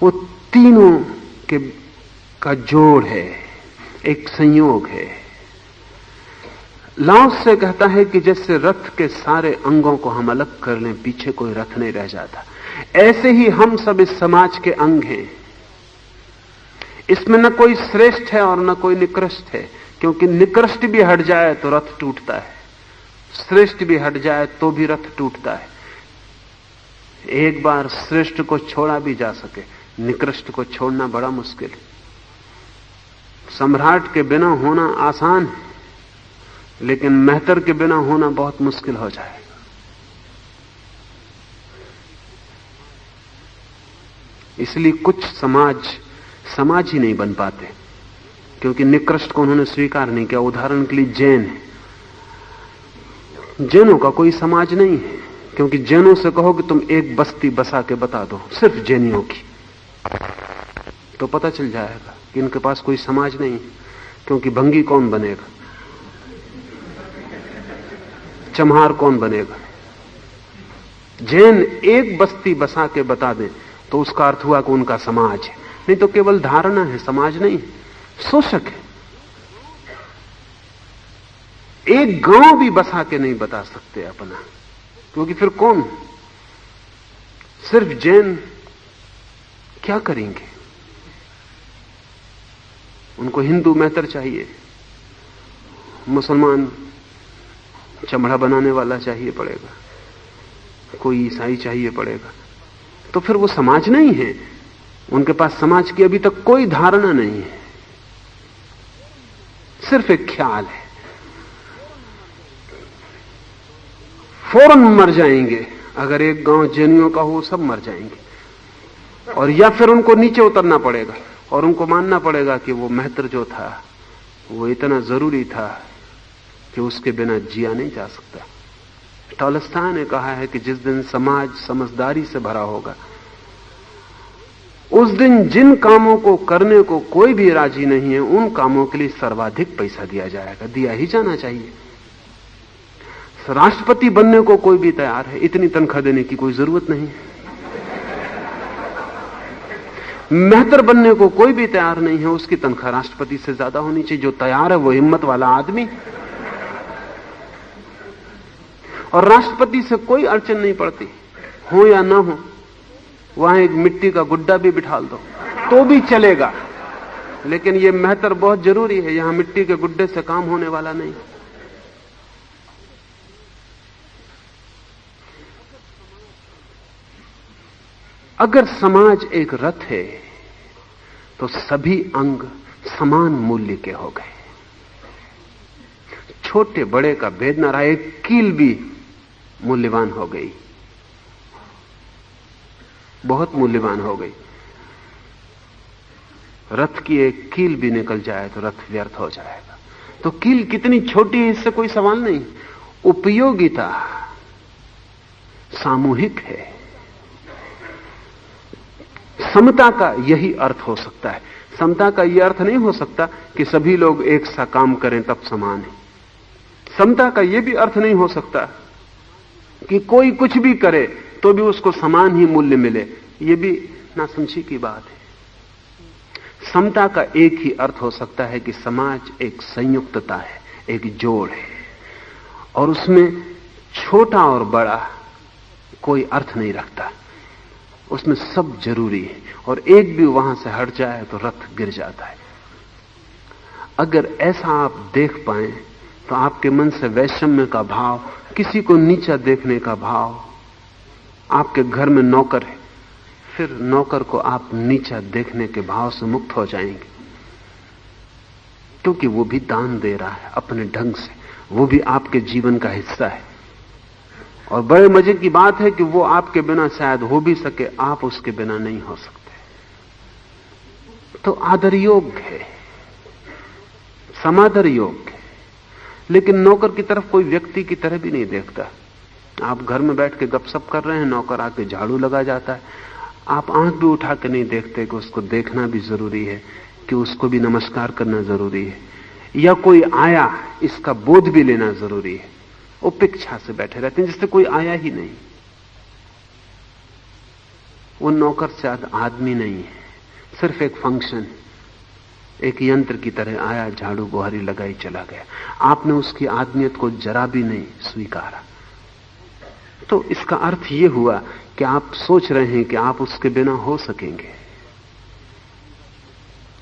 वो तीनों का जोड़ है, एक संयोग है। लाओस से कहता है कि जैसे रथ के सारे अंगों को हम अलग कर लें, पीछे कोई रथ नहीं रह जाता, ऐसे ही हम सब इस समाज के अंग हैं। इसमें न कोई श्रेष्ठ है और न कोई निकृष्ट है, क्योंकि निकृष्ट भी हट जाए तो रथ टूटता है, श्रेष्ठ भी हट जाए तो भी रथ टूटता है। एक बार श्रेष्ठ को छोड़ा भी जा सके, निकृष्ट को छोड़ना बड़ा मुश्किल है। सम्राट के बिना होना आसान है, लेकिन मेहतर के बिना होना बहुत मुश्किल हो जाएगा। इसलिए कुछ समाज ही नहीं बन पाते, क्योंकि निकृष्ट को उन्होंने स्वीकार नहीं किया। उदाहरण के लिए जैन है, जैनों का कोई समाज नहीं है, क्योंकि जैनों से कहो कि तुम एक बस्ती बसा के बता दो सिर्फ जैनियों की, तो पता चल जाएगा कि इनके पास कोई समाज नहीं है। क्योंकि भंगी कौन बनेगा, चम्हार कौन बनेगा? जैन एक बस्ती बसा के बता दें तो उसका अर्थ हुआ कि उनका समाज है, नहीं तो केवल धारणा है, समाज नहीं है, शोषक है। एक गांव भी बसा के नहीं बता सकते अपना, क्योंकि फिर कौन? सिर्फ जैन क्या करेंगे? उनको हिंदू मेहतर चाहिए, मुसलमान चमड़ा बनाने वाला चाहिए पड़ेगा, कोई ईसाई चाहिए पड़ेगा, तो फिर वो समाज नहीं है। उनके पास समाज की अभी तक कोई धारणा नहीं है, सिर्फ एक ख्याल है। फौरन मर जाएंगे अगर एक गांव जैनियों का हो, सब मर जाएंगे। और या फिर उनको नीचे उतरना पड़ेगा और उनको मानना पड़ेगा कि वो मेहतर जो था वो इतना जरूरी था कि उसके बिना जिया नहीं जा सकता। टॉलस्टॉय ने कहा है कि जिस दिन समाज समझदारी से भरा होगा, उस दिन जिन कामों को करने को कोई भी राजी नहीं है, उन कामों के लिए सर्वाधिक पैसा दिया जाएगा, दिया ही जाना चाहिए। राष्ट्रपति बनने को कोई भी तैयार है, इतनी तनख्वाह देने की कोई जरूरत नहीं। मेहतर बनने को कोई भी तैयार नहीं है, उसकी तनख्वाह राष्ट्रपति से ज्यादा होनी चाहिए। जो तैयार है वो हिम्मत वाला आदमी। और राष्ट्रपति से कोई अड़चन नहीं पड़ती, हो या ना हो, वहां एक मिट्टी का गुड्डा भी बिठा दो तो भी चलेगा, लेकिन ये मेहतर बहुत जरूरी है। यहां मिट्टी के गुड्डे से काम होने वाला नहीं। अगर समाज एक रथ है तो सभी अंग समान मूल्य के हो गए। छोटे बड़े का भेद न रहा। एक कील भी मूल्यवान हो गई, बहुत मूल्यवान हो गई। रथ की एक कील भी निकल जाए तो रथ व्यर्थ हो जाएगा। तो कील कितनी छोटी है इससे कोई सवाल नहीं। उपयोगिता सामूहिक है। समता का यही अर्थ हो सकता है। समता का यह अर्थ नहीं हो सकता कि सभी लोग एक सा काम करें तब समान है। समता का यह भी अर्थ नहीं हो सकता कि कोई कुछ भी करे तो भी उसको समान ही मूल्य मिले। यह भी नासमझी की बात है। समता का एक ही अर्थ हो सकता है कि समाज एक संयुक्तता है, एक जोड़ है, और उसमें छोटा और बड़ा कोई अर्थ नहीं रखता। उसमें सब जरूरी है, और एक भी वहां से हट जाए तो रथ गिर जाता है। अगर ऐसा आप देख पाए तो आपके मन से वैषम्य का भाव, किसी को नीचा देखने का भाव, आपके घर में नौकर है, फिर नौकर को आप नीचा देखने के भाव से मुक्त हो जाएंगे, क्योंकि वो भी दान दे रहा है अपने ढंग से, वो भी आपके जीवन का हिस्सा है। और बड़े मजे की बात है कि वो आपके बिना शायद हो भी सके, आप उसके बिना नहीं हो सकते। तो आदर योग्य है, समादर योग्य है। लेकिन नौकर की तरफ कोई व्यक्ति की तरह भी नहीं देखता। आप घर में बैठ के गपशप कर रहे हैं, नौकर आके झाड़ू लगा जाता है, आप आंख भी उठा के नहीं देखते कि उसको देखना भी जरूरी है, कि उसको भी नमस्कार करना जरूरी है, या कोई आया इसका बोध भी लेना जरूरी है। उपेक्षा से बैठे रहते हैं जिससे कोई आया ही नहीं। वो नौकर शायद आदमी नहीं है, सिर्फ एक फंक्शन, एक यंत्र की तरह आया, झाड़ू बुहारी लगाई, चला गया। आपने उसकी आदमियत को जरा भी नहीं स्वीकारा। तो इसका अर्थ यह हुआ कि आप सोच रहे हैं कि आप उसके बिना हो सकेंगे।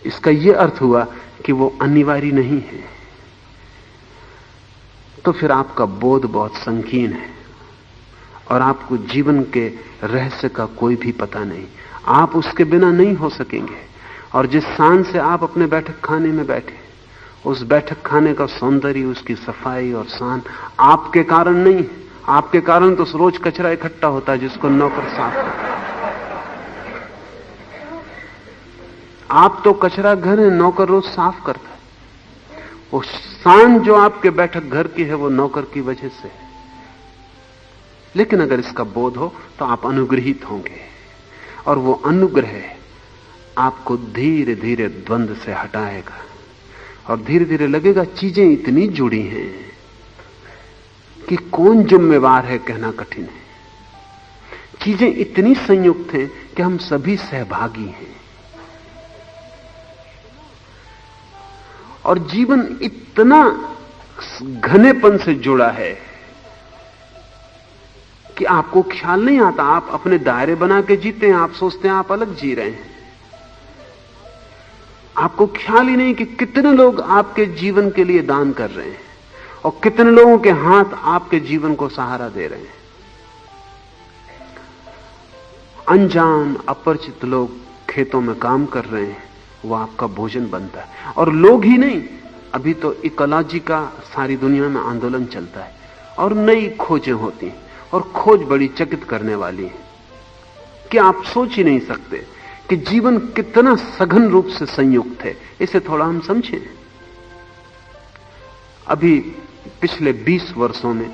इसका यह अर्थ हुआ कि वो अनिवार्य नहीं है। तो फिर आपका बोध बहुत संकीर्ण है और आपको जीवन के रहस्य का कोई भी पता नहीं। आप उसके बिना नहीं हो सकेंगे। और जिस शान से आप अपने बैठक खाने में बैठे, उस बैठक खाने का सौंदर्य, उसकी सफाई और शान आपके कारण नहीं है। आपके कारण तो रोज कचरा इकट्ठा होता है जिसको नौकर साफ करता है। आप तो कचरा घर है, नौकर रोज साफ करता है। वो शान जो आपके बैठक घर की है वो नौकर की वजह से है। लेकिन अगर इसका बोध हो तो आप अनुग्रहित होंगे, और वो अनुग्रह आपको धीरे धीरे द्वंद्व से हटाएगा, और धीरे धीरे लगेगा चीजें इतनी जुड़ी हैं कि कौन जिम्मेवार है कहना कठिन है। चीजें इतनी संयुक्त हैं कि हम सभी सहभागी हैं, और जीवन इतना घनेपन से जुड़ा है कि आपको ख्याल नहीं आता। आप अपने दायरे बना के जीते हैं, आप सोचते हैं आप अलग जी रहे हैं। आपको ख्याल ही नहीं कि कितने लोग आपके जीवन के लिए दान कर रहे हैं, और कितने लोगों के हाथ आपके जीवन को सहारा दे रहे हैं। अनजान अपरिचित लोग खेतों में काम कर रहे हैं, वो आपका भोजन बनता है। और लोग ही नहीं, अभी तो इकोलॉजी का सारी दुनिया में आंदोलन चलता है, और नई खोजें होती हैं, और खोज बड़ी चकित करने वाली है कि आप सोच ही नहीं सकते कि जीवन कितना सघन रूप से संयुक्त है। इसे थोड़ा हम समझें। अभी पिछले 20 वर्षों में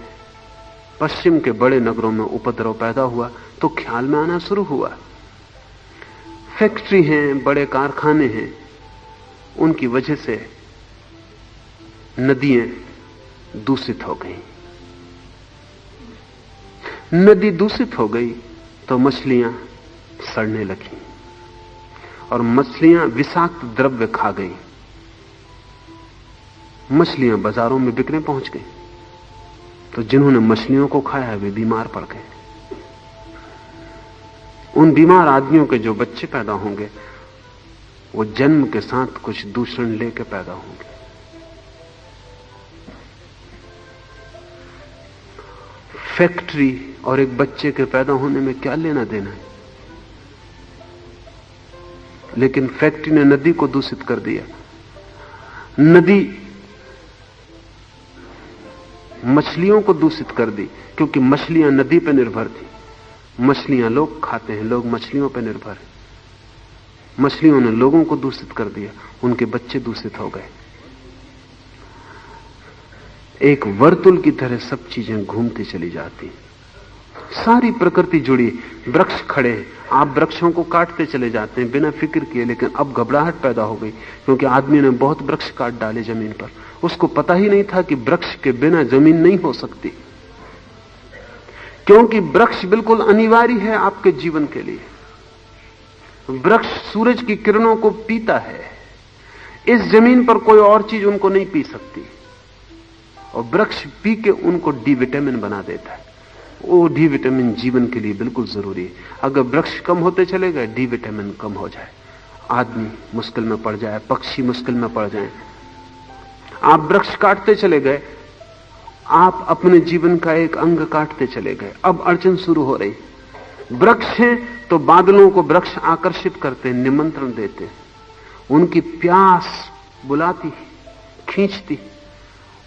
पश्चिम के बड़े नगरों में उपद्रव पैदा हुआ तो ख्याल में आना शुरू हुआ, फैक्ट्री हैं, बड़े कारखाने हैं, उनकी वजह से नदियां दूषित हो गई। नदी दूषित हो गई तो मछलियां सड़ने लगी, और मछलियां विषाक्त द्रव्य खा गई। मछलियां बाजारों में बिकने पहुंच गई, तो जिन्होंने मछलियों को खाया वे बीमार पड़ गए। उन बीमार आदमियों के जो बच्चे पैदा होंगे वो जन्म के साथ कुछ दूषण लेके पैदा होंगे। फैक्ट्री और एक बच्चे के पैदा होने में क्या लेना देना है? लेकिन फैक्ट्री ने नदी को दूषित कर दिया। नदी मछलियों को दूषित कर दी, क्योंकि मछलियां नदी पर निर्भर थी। मछलियां लोग खाते हैं, लोग मछलियों पर निर्भर हैं। मछलियों ने लोगों को दूषित कर दिया, उनके बच्चे दूषित हो गए। एक वर्तुल की तरह सब चीजें घूमती चली जाती। सारी प्रकृति जुड़ी। वृक्ष खड़े हैं, आप वृक्षों को काटते चले जाते हैं बिना फिक्र किए, लेकिन अब घबराहट पैदा हो गई, क्योंकि आदमी ने बहुत वृक्ष काट डाले जमीन पर। उसको पता ही नहीं था कि वृक्ष के बिना जमीन नहीं हो सकती, क्योंकि वृक्ष बिल्कुल अनिवार्य है आपके जीवन के लिए। वृक्ष सूरज की किरणों को पीता है। इस जमीन पर कोई और चीज उनको नहीं पी सकती, और वृक्ष पी के उनको डी विटामिन बना देता है। वो डी विटामिन जीवन के लिए बिल्कुल जरूरी है। अगर वृक्ष कम होते चले गए, डी विटामिन कम हो जाए, आदमी मुश्किल में पड़ जाए, पक्षी मुश्किल में पड़ जाए। आप वृक्ष काटते चले गए, आप अपने जीवन का एक अंग काटते चले गए। अब अड़चन शुरू हो रही। वृक्ष हैं तो बादलों को वृक्ष आकर्षित करते, निमंत्रण देते, उनकी प्यास बुलाती, खींचती,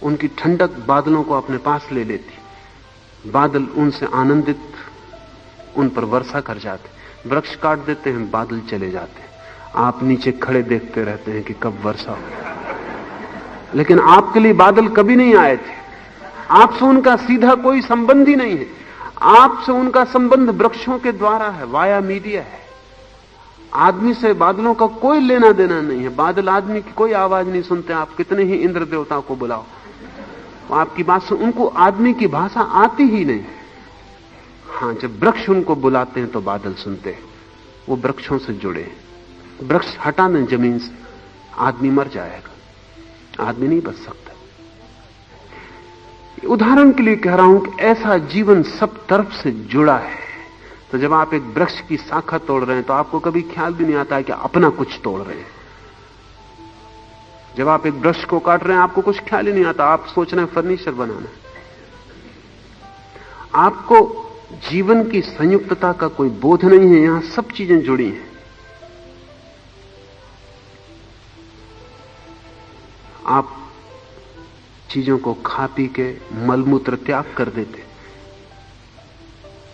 उनकी ठंडक बादलों को अपने पास ले लेती। बादल उनसे आनंदित उन पर वर्षा कर जाते। वृक्ष काट देते हैं, बादल चले जाते हैं। आप नीचे खड़े देखते रहते हैं कि कब वर्षा हो। लेकिन आपके लिए बादल कभी नहीं आए थे। आपसे उनका सीधा कोई संबंध ही नहीं है। आपसे उनका संबंध वृक्षों के द्वारा है, वाया मीडिया है। आदमी से बादलों का कोई लेना देना नहीं है। बादल आदमी की कोई आवाज नहीं सुनते। आप कितने ही इंद्र देवता को बुलाओ, आपकी बात से उनको आदमी की भाषा आती ही नहीं। हां, जब वृक्ष उनको बुलाते हैं तो बादल सुनते हैं। वो वृक्षों से जुड़े। वृक्ष हटा दें जमीन से, आदमी मर जाएगा, आदमी नहीं बच सकता। उदाहरण के लिए कह रहा हूं कि ऐसा जीवन सब तरफ से जुड़ा है। तो जब आप एक वृक्ष की शाखा तोड़ रहे हैं तो आपको कभी ख्याल भी नहीं आता है कि अपना कुछ तोड़ रहे हैं। जब आप एक वृक्ष को काट रहे हैं आपको कुछ ख्याल ही नहीं आता, आप सोच रहे हैं फर्नीचर बनाना। आपको जीवन की संयुक्तता का कोई बोध नहीं है। यहां सब चीजें जुड़ी हैं। आप चीजों को खा पी के मलमूत्र त्याग कर देते,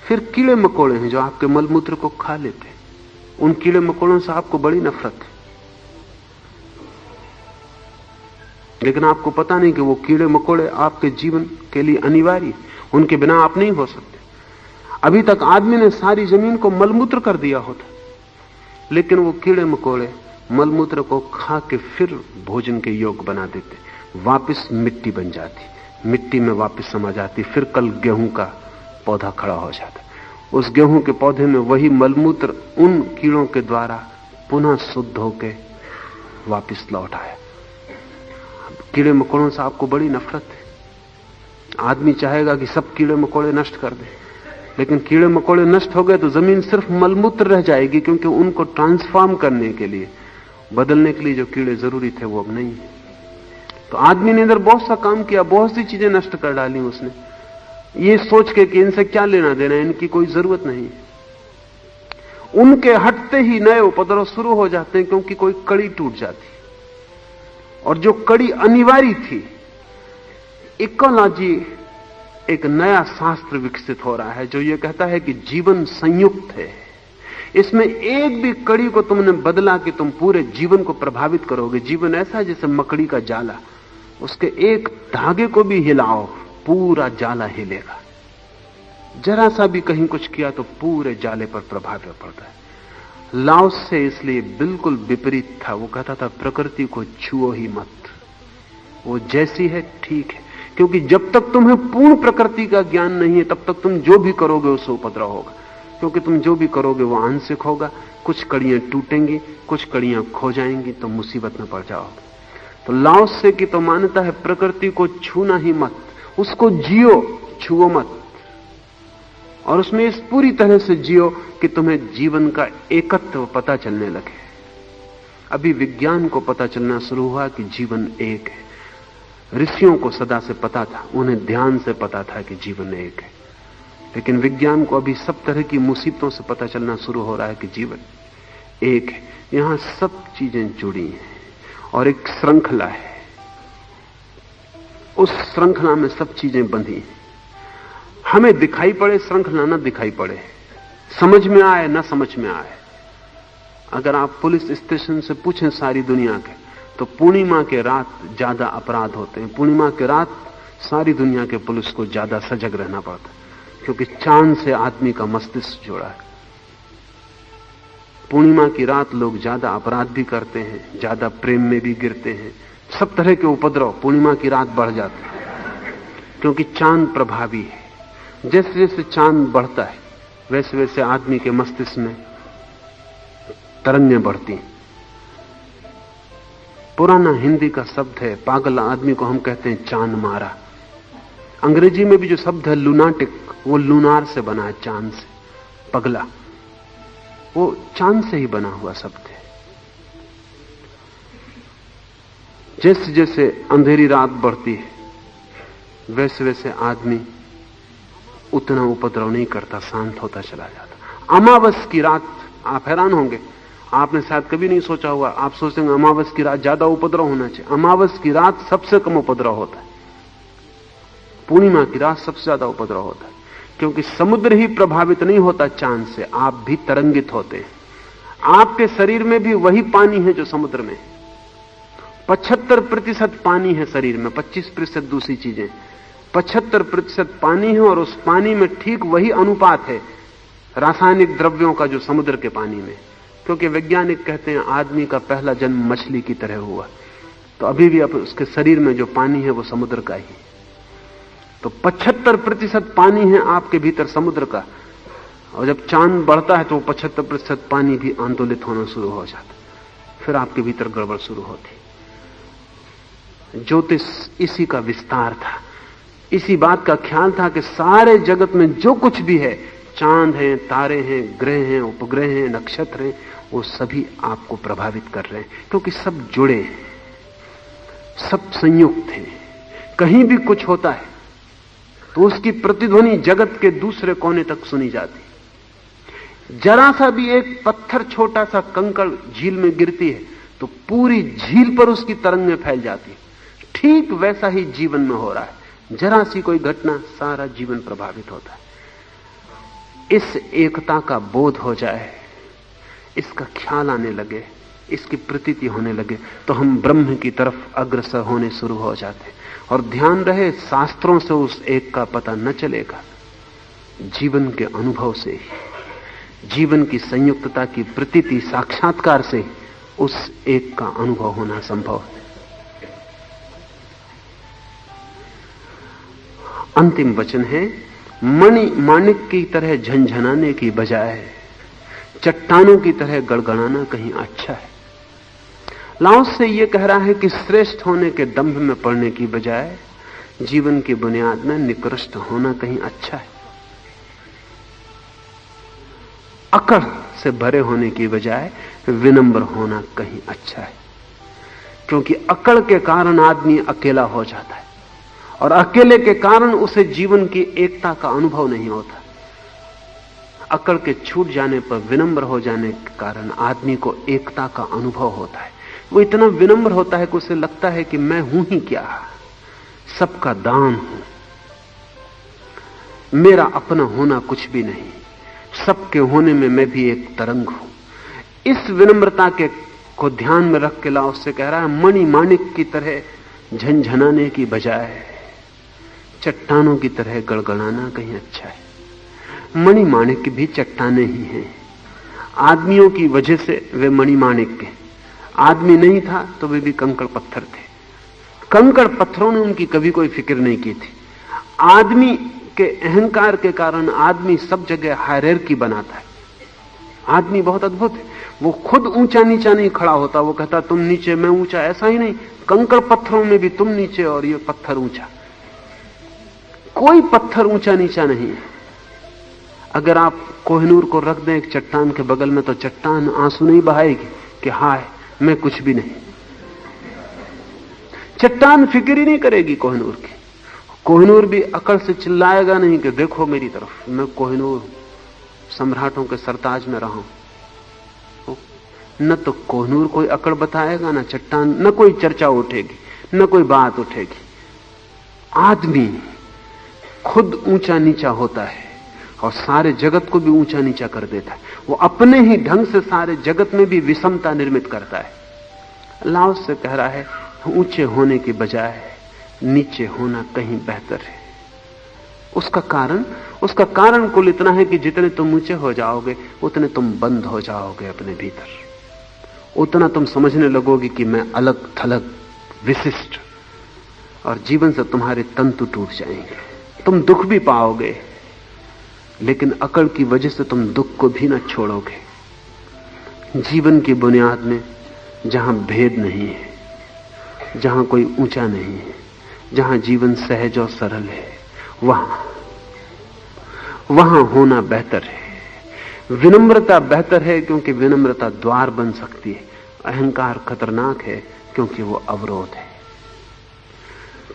फिर कीड़े मकोड़े हैं जो आपके मलमूत्र को खा लेते। उन कीड़े मकोड़ों से आपको बड़ी नफरत है, लेकिन आपको पता नहीं कि वो कीड़े मकोड़े आपके जीवन के लिए अनिवार्य, उनके बिना आप नहीं हो सकते। अभी तक आदमी ने सारी जमीन को मलमूत्र कर दिया होता, लेकिन वो कीड़े मकोड़े मलमूत्र को खा के फिर भोजन के योग्य बना देते, वापस मिट्टी बन जाती, मिट्टी में वापस समा जाती। फिर कल गेहूं का पौधा खड़ा हो जाता। उस गेहूं के पौधे में वही मलमूत्र उन कीड़ों के द्वारा पुनः शुद्ध होके वापस लौट आया। कीड़े मकोड़ों से आपको बड़ी नफरत है। आदमी चाहेगा कि सब कीड़े मकोड़े नष्ट कर दे, लेकिन कीड़े मकोड़े नष्ट हो गए तो जमीन सिर्फ मलमूत्र रह जाएगी, क्योंकि उनको ट्रांसफॉर्म करने के लिए, बदलने के लिए जो कीड़े जरूरी थे वो अब नहीं है। तो आदमी ने इधर बहुत सा काम किया, बहुत सी चीजें नष्ट कर डाली उसने, ये सोच के कि इनसे क्या लेना देना, इनकी कोई जरूरत नहीं। उनके हटते ही नए उपद्रव शुरू हो जाते हैं, क्योंकि कोई कड़ी टूट जाती, और जो कड़ी अनिवार्य थी। इकोलॉजी एक नया शास्त्र विकसित हो रहा है जो ये कहता है कि जीवन संयुक्त है। इसमें एक भी कड़ी को तुमने बदला कि तुम पूरे जीवन को प्रभावित करोगे। जीवन ऐसा है जैसे मकड़ी का जाला, उसके एक धागे को भी हिलाओ पूरा जाला हिलेगा। जरा सा भी कहीं कुछ किया तो पूरे जाले पर प्रभाव पड़ता है। लाओस से इसलिए बिल्कुल विपरीत था। वो कहता था प्रकृति को छुओ ही मत, वो जैसी है ठीक है, क्योंकि जब तक तुम्हें पूर्ण प्रकृति का ज्ञान नहीं है तब तक तुम जो भी करोगे उससे उपद्रव होगा, क्योंकि तुम जो भी करोगे वो आंशिक होगा। कुछ कड़ियां टूटेंगी, कुछ कड़ियां खो जाएंगी, तो मुसीबत में पड़ जाओगे। तो लाओस से की तो मान्यता है प्रकृति को छूना ही मत, उसको जियो, छुओ मत, और उसमें इस पूरी तरह से जियो कि तुम्हें जीवन का एकत्व पता चलने लगे। अभी विज्ञान को पता चलना शुरू हुआ कि जीवन एक है। ऋषियों को सदा से पता था, उन्हें ध्यान से पता था कि जीवन एक है, लेकिन विज्ञान को अभी सब तरह की मुसीबतों से पता चलना शुरू हो रहा है कि जीवन एक है। यहां सब चीजें जुड़ी हैं और एक श्रृंखला है, उस श्रृंखला में सब चीजें बंधी हैं। हमें दिखाई पड़े श्रृंखला, न दिखाई पड़े, समझ में आए न समझ में आए। अगर आप पुलिस स्टेशन से पूछें सारी दुनिया के, तो पूर्णिमा के रात ज्यादा अपराध होते हैं। पूर्णिमा के रात सारी दुनिया के पुलिस को ज्यादा सजग रहना पड़ता है, क्योंकि चांद से आदमी का मस्तिष्क जुड़ा है। पूर्णिमा की रात लोग ज्यादा अपराध भी करते हैं, ज्यादा प्रेम में भी गिरते हैं, सब तरह के उपद्रव पूर्णिमा की रात बढ़ जाते हैं, क्योंकि चांद प्रभावी है। जैसे जैसे चांद बढ़ता है वैसे वैसे आदमी के मस्तिष्क में तरंगें बढ़ती हैं। पुराना हिंदी का शब्द है पागल आदमी को हम कहते हैं चांद मारा। अंग्रेजी में भी जो शब्द है लूनाटिक, वो लूनार से बना है, चांद से। पगला वो चांद से ही बना हुआ शब्द है। जैसे जैसे अंधेरी रात बढ़ती है वैसे वैसे आदमी उतना उपद्रव नहीं करता, शांत होता चला जाता। अमावस की रात, आप हैरान होंगे, आपने शायद कभी नहीं सोचा हुआ, आप सोचेंगे अमावस की रात ज्यादा उपद्रव होना चाहिए। अमावस की रात सबसे कम उपद्रव होता है, पूर्णिमा की रात सबसे ज्यादा उपद्रव होता है, क्योंकि समुद्र ही प्रभावित नहीं होता चांद से, आप भी तरंगित होते हैं। आपके शरीर में भी वही पानी है जो समुद्र में। 75% पानी है शरीर में, 25% दूसरी चीजें। 75% पानी है और उस पानी में ठीक वही अनुपात है रासायनिक द्रव्यों का जो समुद्र के पानी में। क्योंकि वैज्ञानिक कहते हैं आदमी का पहला जन्म मछली की तरह हुआ, तो अभी भी अब उसके शरीर में जो पानी है वो समुद्र का ही। तो 75% पानी है आपके भीतर समुद्र का, और जब चांद बढ़ता है तो 75% पानी भी आंदोलित होना शुरू हो जाता, फिर आपके भीतर गड़बड़ शुरू होती। ज्योतिष इसी का विस्तार था, इसी बात का ख्याल था कि सारे जगत में जो कुछ भी है, चांद हैं, तारे हैं, ग्रह हैं, उपग्रह हैं, नक्षत्र हैं, वो सभी आपको प्रभावित कर रहे हैं, क्योंकि सब जुड़े हैं, सब संयुक्त हैं। कहीं भी कुछ होता है तो उसकी प्रतिध्वनि जगत के दूसरे कोने तक सुनी जाती। जरा सा भी एक पत्थर, छोटा सा कंकड़ झील में गिरती है तो पूरी झील पर उसकी तरंगें फैल जाती है। ठीक वैसा ही जीवन में हो रहा है, जरा सी कोई घटना सारा जीवन प्रभावित होता है। इस एकता का बोध हो जाए, इसका ख्याल आने लगे, इसकी प्रतीति होने लगे, तो हम ब्रह्म की तरफ अग्रसर होने शुरू हो जाते हैं। और ध्यान रहे, शास्त्रों से उस एक का पता न चलेगा, जीवन के अनुभव से ही, जीवन की संयुक्तता की प्रतीति, साक्षात्कार से उस एक का अनुभव होना संभव है। अंतिम वचन है, मणि माणिक की तरह झनझनाने की बजाय चट्टानों की तरह गड़गड़ाना कहीं अच्छा है। लाओस से यह कह रहा है कि श्रेष्ठ होने के दंभ में पड़ने की बजाय जीवन की बुनियाद में निकृष्ट होना कहीं अच्छा है। अकड़ से भरे होने की बजाय विनम्र होना कहीं अच्छा है, क्योंकि अकड़ के कारण आदमी अकेला हो जाता है और अकेले के कारण उसे जीवन की एकता का अनुभव नहीं होता। अकड़ के छूट जाने पर विनम्र हो जाने के कारण आदमी को एकता का अनुभव होता है। वो इतना विनम्र होता है कि उसे लगता है कि मैं हूं ही क्या, सबका दान हूं, मेरा अपना होना कुछ भी नहीं, सबके होने में मैं भी एक तरंग हूं। इस विनम्रता के को ध्यान में रख के लाओस से कह रहा है, मणि माणिक की तरह झनझनाने की बजाय चट्टानों की तरह गड़गड़ाना कहीं अच्छा है। मणि माणिक भी चट्टाने ही हैं, आदमियों की वजह से वे मणि माणिक के। आदमी नहीं था तो वे भी कंकड़ पत्थर थे। कंकड़ पत्थरों ने उनकी कभी कोई फिक्र नहीं की थी। आदमी के अहंकार के कारण आदमी सब जगह हायरार्की बनाता है। आदमी बहुत अद्भुत है, वो खुद ऊंचा नीचा नहीं खड़ा होता, वो कहता तुम नीचे मैं ऊंचा, ऐसा ही नहीं। कंकड़ पत्थरों में भी तुम नीचे और ये पत्थर ऊंचा, कोई पत्थर ऊंचा नीचा नहीं है। अगर आप कोहिनूर को रख दें एक चट्टान के बगल में तो चट्टान आंसू नहीं बहाएगी कि हाय मैं कुछ भी नहीं। चट्टान फिक्र ही नहीं करेगी कोहिनूर की। कोहिनूर भी अकड़ से चिल्लाएगा नहीं कि देखो मेरी तरफ, मैं कोहिनूर सम्राटों के सरताज में रहा हूं। न तो कोहिनूर कोई अकड़ बताएगा, न चट्टान, न कोई चर्चा उठेगी, न कोई बात उठेगी। आदमी खुद ऊंचा नीचा होता है और सारे जगत को भी ऊंचा नीचा कर देता है। वो अपने ही ढंग से सारे जगत में भी विषमता निर्मित करता है। लाओ से कह रहा है ऊंचे होने की बजाय नीचे होना कहीं बेहतर है। उसका कारण कुल इतना है कि जितने तुम ऊंचे हो जाओगे उतने तुम बंद हो जाओगे अपने भीतर, उतना तुम समझने लगोगे कि मैं अलग थलग विशिष्ट, और जीवन से तुम्हारे तंतु टूट जाएंगे। तुम दुख भी पाओगे, लेकिन अकड़ की वजह से तुम दुख को भी न छोड़ोगे। जीवन की बुनियाद में जहां भेद नहीं है, जहां कोई ऊंचा नहीं है, जहां जीवन सहज और सरल है, वहां होना बेहतर है। विनम्रता बेहतर है क्योंकि विनम्रता द्वार बन सकती है। अहंकार खतरनाक है क्योंकि वो अवरोध है।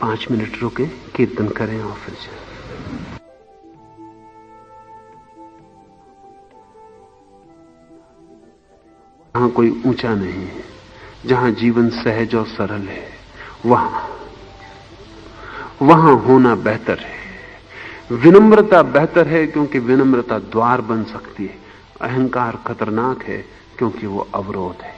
5 मिनट रुके, कीर्तन करें और फिर चलें। जहां कोई ऊंचा नहीं है, जहां जीवन सहज और सरल है, वहां होना बेहतर है। विनम्रता बेहतर है क्योंकि विनम्रता द्वार बन सकती है। अहंकार खतरनाक है क्योंकि वो अवरोध है।